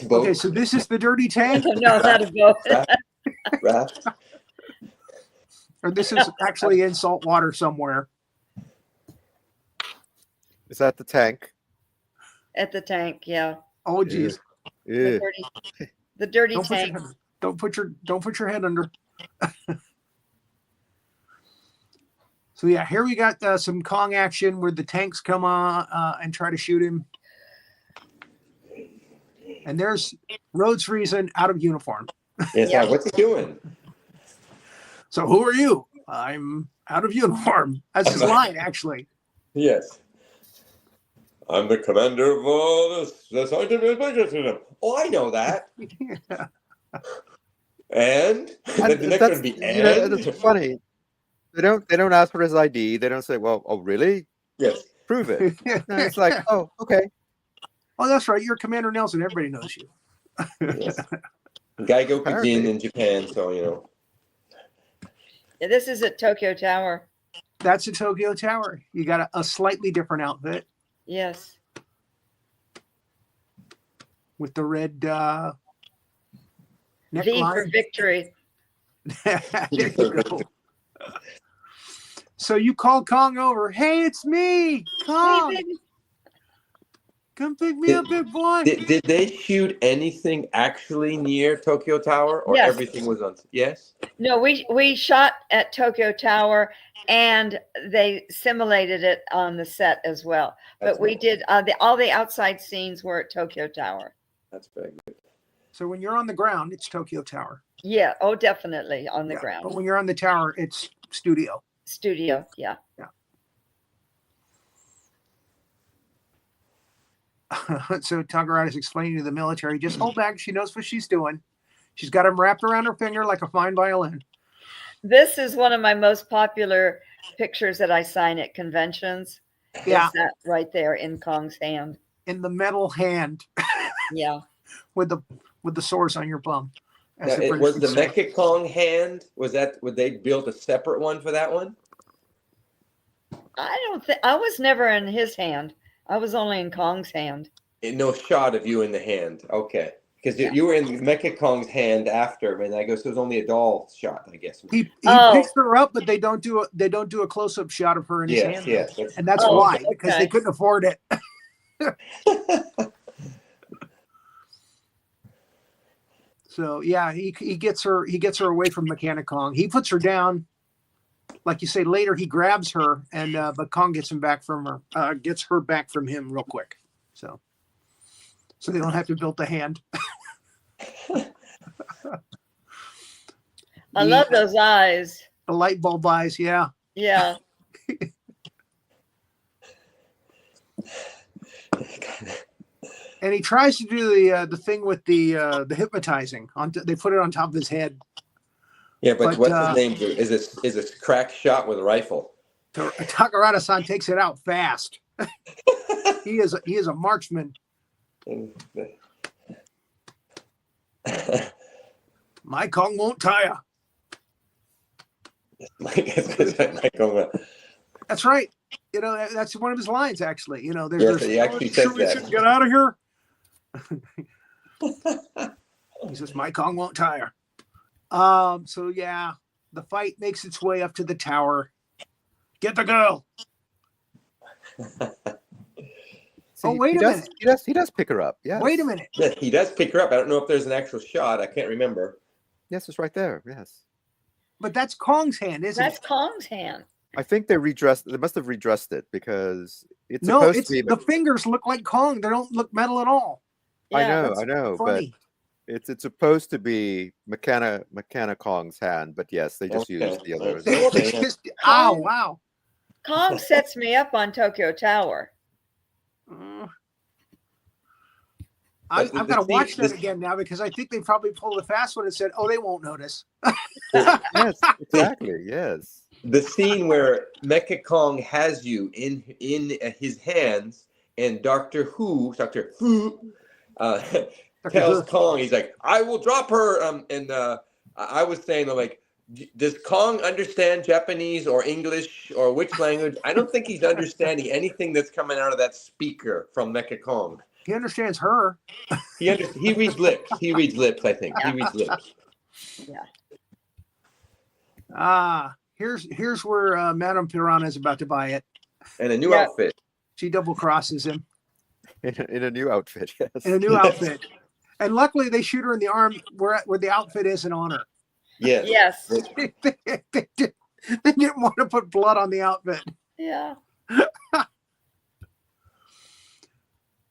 C: Boat.
A: Okay, so this is the dirty tank?
B: No, not a boat.
C: Raft.
A: Or this is actually in salt water somewhere?
D: Is that the tank?
B: At the tank, yeah.
A: Oh, geez.
D: Yeah.
B: The dirty
A: Don't
B: tank.
A: put your head under. So yeah, here we got some Kong action where the tanks come on and try to shoot him. And there's Rhodes Reason out of uniform.
C: Yeah. What's he doing?
A: So who are you? I'm out of uniform. That's his line, actually.
C: Yes. I'm the commander of the scientific investigation. Oh, I know that.
A: Yeah.
C: And the next one would be and.
D: That's funny. They don't ask for his ID. They don't say, "Well, oh really?
C: Yes.
D: Prove it." And it's like, "Oh, okay."
A: Oh, that's right. You're Commander Nelson. Everybody knows you.
C: Yes. Geigo Kujin in Japan, so
B: Yeah, this is at Tokyo Tower.
A: That's a Tokyo Tower. You got a slightly different outfit
B: Yes.
A: with the red
B: V for
A: neckline.
B: victory.
A: There you go. So you call Kong over. Hey, it's me, Kong.
B: Hey, baby.
A: Come pick me up, big boy.
C: Did they shoot anything actually near Tokyo Tower, or
B: Yes.
C: everything was on? Yes.
B: No, we shot at Tokyo Tower, and they simulated it on the set as well.
C: That's
B: But we
C: nice.
B: did all the outside scenes were at Tokyo Tower.
C: That's very good.
A: So when you're on the ground, it's Tokyo Tower.
B: Yeah. Oh, definitely on the
A: Yeah.
B: ground.
A: But when you're on the tower, it's studio.
B: Studio. Yeah.
A: So Tagarata's explaining to the military, just hold back. She knows what she's doing. She's got him wrapped around her finger like a fine violin.
B: This is one of my most popular pictures that I sign at conventions.
A: Yeah.
B: Is that right there in Kong's hand.
A: In the metal hand
B: Yeah.
A: with the sores on your bum.
C: Now, it was the Mecha Kong hand. Would they build a separate one for that one?
B: I don't think I was never in his hand. I was only in Kong's hand.
C: No shot of you in the hand. Okay. Because you were in Mecha Kong's hand after, and I guess it was only a doll shot, I guess.
A: He picks her up, but they don't do a close-up shot of her in his hand.
C: Yes.
A: And that's why, because they couldn't afford it. So yeah, he gets her away from Mechanic Kong. He puts her down. Like you say, later he grabs her, and but Kong gets her back from him real quick. So they don't have to build the hand.
B: I love those eyes.
A: The light bulb eyes, yeah.
B: Yeah.
A: And he tries to do the thing with the hypnotizing. They put it on top of his head.
C: Yeah, but what's his name? Is this crack shot with a rifle?
A: Takarata-san takes it out fast. He is a marksman. My Kong won't tire. That's right. You know, that's one of his lines, actually. You know, there's
C: he actually says that.
A: Get out of here. He says, my Kong won't tire. So yeah, the fight makes its way up to the tower. Get the girl. Wait a minute.
D: He does pick her up. Yeah.
A: Wait a minute.
C: Yeah, he does pick her up. I don't know if there's an actual shot. I can't remember.
D: Yes, it's right there. Yes.
A: But that's Kong's hand, isn't it?
B: That's Kong's hand.
D: I think they must have redressed it because it's
A: No,
D: supposed to be.
A: the fingers look like Kong. They don't look metal at all.
B: Yeah,
D: I know,
A: Funny.
D: but it's supposed to be Mechanic Kong's hand, but yes, they just used the other.
A: Oh, wow.
B: Kong sets me up on Tokyo Tower.
A: I've got to watch that again now because I think they probably pulled a fast one and said, "Oh, they won't notice."
D: Yes, exactly. Yes.
C: The scene where Mecha Kong has you in his hands, and Doctor Who tells Kong, he's like, "I will drop her." I was saying, like, does Kong understand Japanese or English or which language? I don't think he's understanding anything that's coming out of that speaker from Mecha Kong.
A: He understands her.
C: He reads lips. He reads lips, I think. He reads lips.
B: Yeah.
A: Here's where Madame Piranha is about to buy it.
C: And a new outfit.
A: She double crosses him.
D: In a new outfit, yes.
A: In a new outfit. And luckily they shoot her in the arm where the outfit isn't on her.
C: Yes.
B: Yes.
A: They didn't want to put blood on the outfit.
B: Yeah.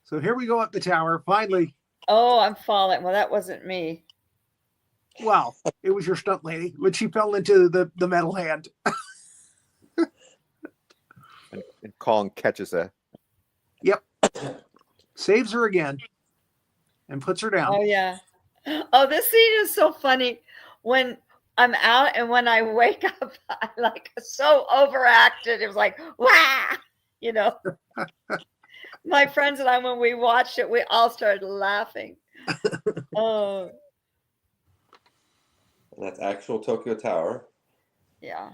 A: So here we go up the tower. Finally.
B: Oh, I'm falling. Well, that wasn't me.
A: Well, it was your stunt lady, but she fell into the metal hand.
D: and Kong catches her.
A: Yep. Saves her again and puts her down.
B: Oh, yeah. Oh, this scene is so funny. When I'm out and when I wake up, I like so overacted. It was like, wow, you know. My friends and I, when we watched it, we all started laughing. Oh.
C: And that's actual Tokyo Tower.
B: Yeah.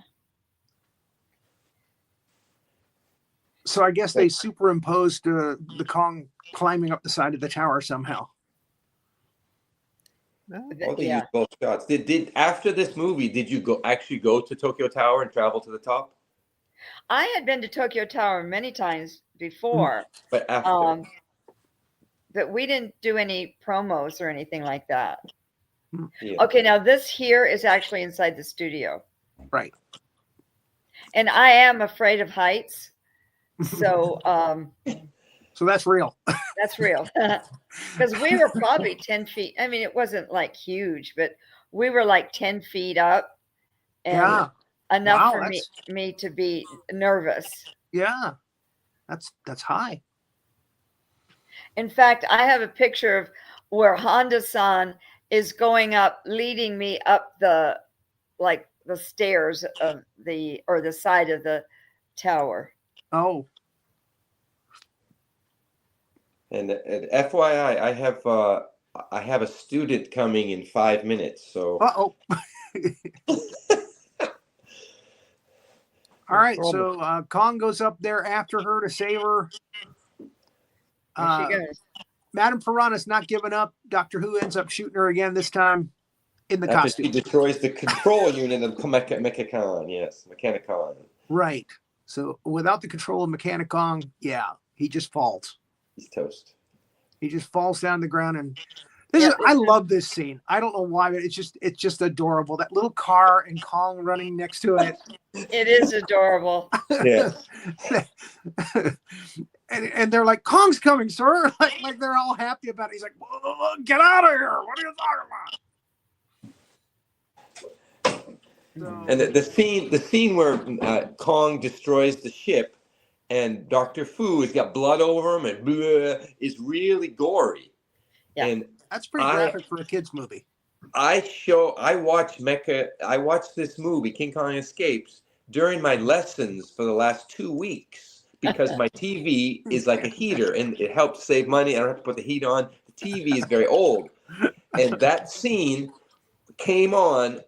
A: So I guess they superimposed the Kong climbing up the side of the tower somehow.
C: Oh, they used both shots. Did after this movie, did you actually go to Tokyo Tower and travel to the top?
B: I had been to Tokyo Tower many times before.
C: But after.
B: but we didn't do any promos or anything like that.
C: Yeah.
B: Okay, now this here is actually inside the studio.
A: Right.
B: And I am afraid of heights. So
A: So that's real.
B: that's real. Because we were probably 10 feet. I mean, it wasn't like huge, but we were like 10 feet up. And
A: Yeah.
B: enough
A: Wow,
B: for me to be nervous.
A: Yeah. That's high.
B: In fact, I have a picture of where Honda-san is going up, leading me up the stairs of the side of the tower.
A: Oh.
C: And FYI, I have a student coming in 5 minutes. So.
A: Uh-oh. All right, so Kong goes up there after her to save her.
B: There she goes.
A: Madame Piranha's not giving up. Doctor Who ends up shooting her again, this time in the
C: After
A: costume.
C: she destroys the control unit of Mechanicon. Yes, Mechanicon.
A: Right. So without the control of Mechanicon, yeah, he just falls.
C: He's toast.
A: He just falls down the ground, and I love this scene. I don't know why, but it's just adorable. That little car and Kong running next to it.
B: It is adorable.
C: Yeah.
A: and they're like, Kong's coming, sir. Like they're all happy about it. He's like, whoa, get out of here. What are you talking about? So,
C: And the scene where Kong destroys the ship, and Dr. Fu has got blood over him and blah, is really gory.
B: Yeah.
C: And
A: that's pretty graphic for a kid's movie.
C: I watched this movie, King Kong Escapes, during my lessons for the last 2 weeks, because my TV is like a heater and it helps save money. I don't have to put the heat on. The TV is very old. And that scene came on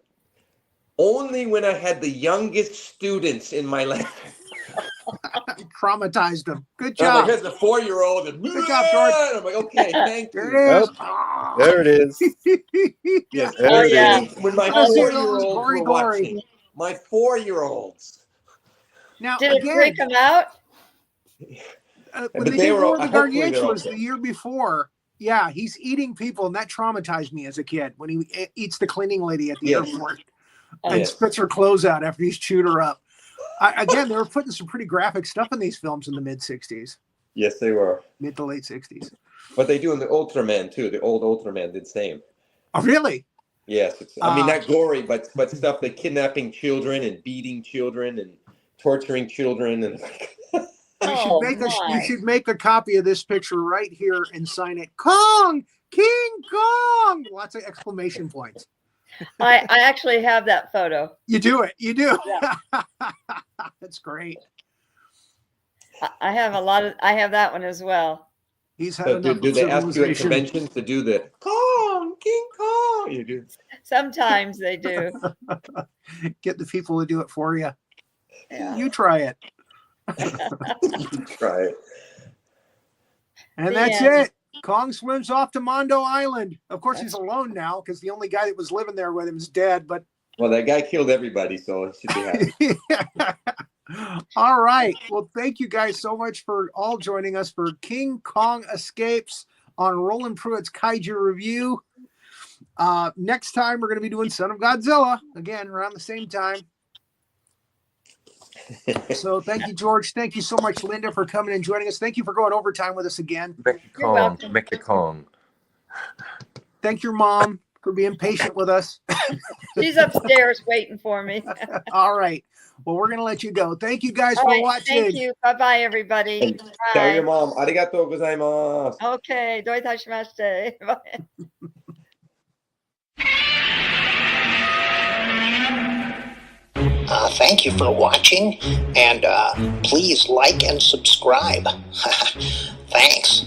C: only when I had the youngest students in my lesson.
A: Traumatized them. Good
C: I'm
A: job.
C: like, here's the 4-year-old. And
A: Good job, George.
C: I'm like, okay, thank you.
A: There it is.
D: Oh, there it is.
C: Yes,
D: There it
B: yeah.
D: is.
C: When my
A: Oh,
C: 4-year-olds
A: glory,
C: were
A: glory.
C: watching. My 4-year-olds.
A: Now,
B: Did it
A: again,
B: freak him out?
A: when
C: But
A: they
C: they
A: did
C: were-
A: War of the
C: hopefully they're
A: Gargantuas
C: okay.
A: the year before, yeah, he's eating people, and that traumatized me as a kid when he eats the cleaning lady at the
C: Yes.
A: airport and
C: Yes.
A: spits her clothes out after he's chewed her up. Again, they were putting some pretty graphic stuff in these films in the mid-'60s,
C: Yes, they were.
A: mid to late 60s.
C: But they do in the Ultraman too. The old Ultraman did the same.
A: Oh, really?
C: Yes, I mean not gory, but stuff like kidnapping children and beating children and torturing children and.
B: Oh,
A: You should make a copy of this picture right here and sign it. Kong! King Kong! Lots of exclamation points.
B: I actually have that photo.
A: You do it. You do.
B: Yeah.
A: That's great.
B: I have I have that one as well.
A: He's had
C: So
A: enough
C: do
A: of
C: they ask you at
A: civilization.
C: conventions to do the Kong, King Kong? You do.
B: Sometimes they do.
A: Get the people to do it for you.
B: Yeah.
A: You try it.
C: Try it.
A: And
B: The
A: that's
B: end.
A: it. Kong swims off to Mondo Island. Of course, he's alone now because the only guy that was living there with him is dead. But
C: Well, that guy killed everybody, so he should be happy.
A: all right. Well, thank you guys so much for all joining us for King Kong Escapes on Roland Pruitt's Kaiju Review. Next time, we're going to be doing Son of Godzilla again around the same time. So thank you, George. Thank you so much, Linda, for coming and joining us. Thank you for going overtime with us again.
B: You're welcome.
C: Kong.
A: Thank your mom for being patient with us.
B: She's upstairs waiting for me.
A: All right. Well, we're going to let you go. Thank you guys
B: All
A: for
B: right,
A: watching.
B: thank you. Bye-bye, everybody.
C: And tell your
B: Bye.
C: mom, arigatou gozaimasu.
B: Okay. Doi tashimashite. Bye.
E: Thank you for watching, and please like and subscribe. Thanks.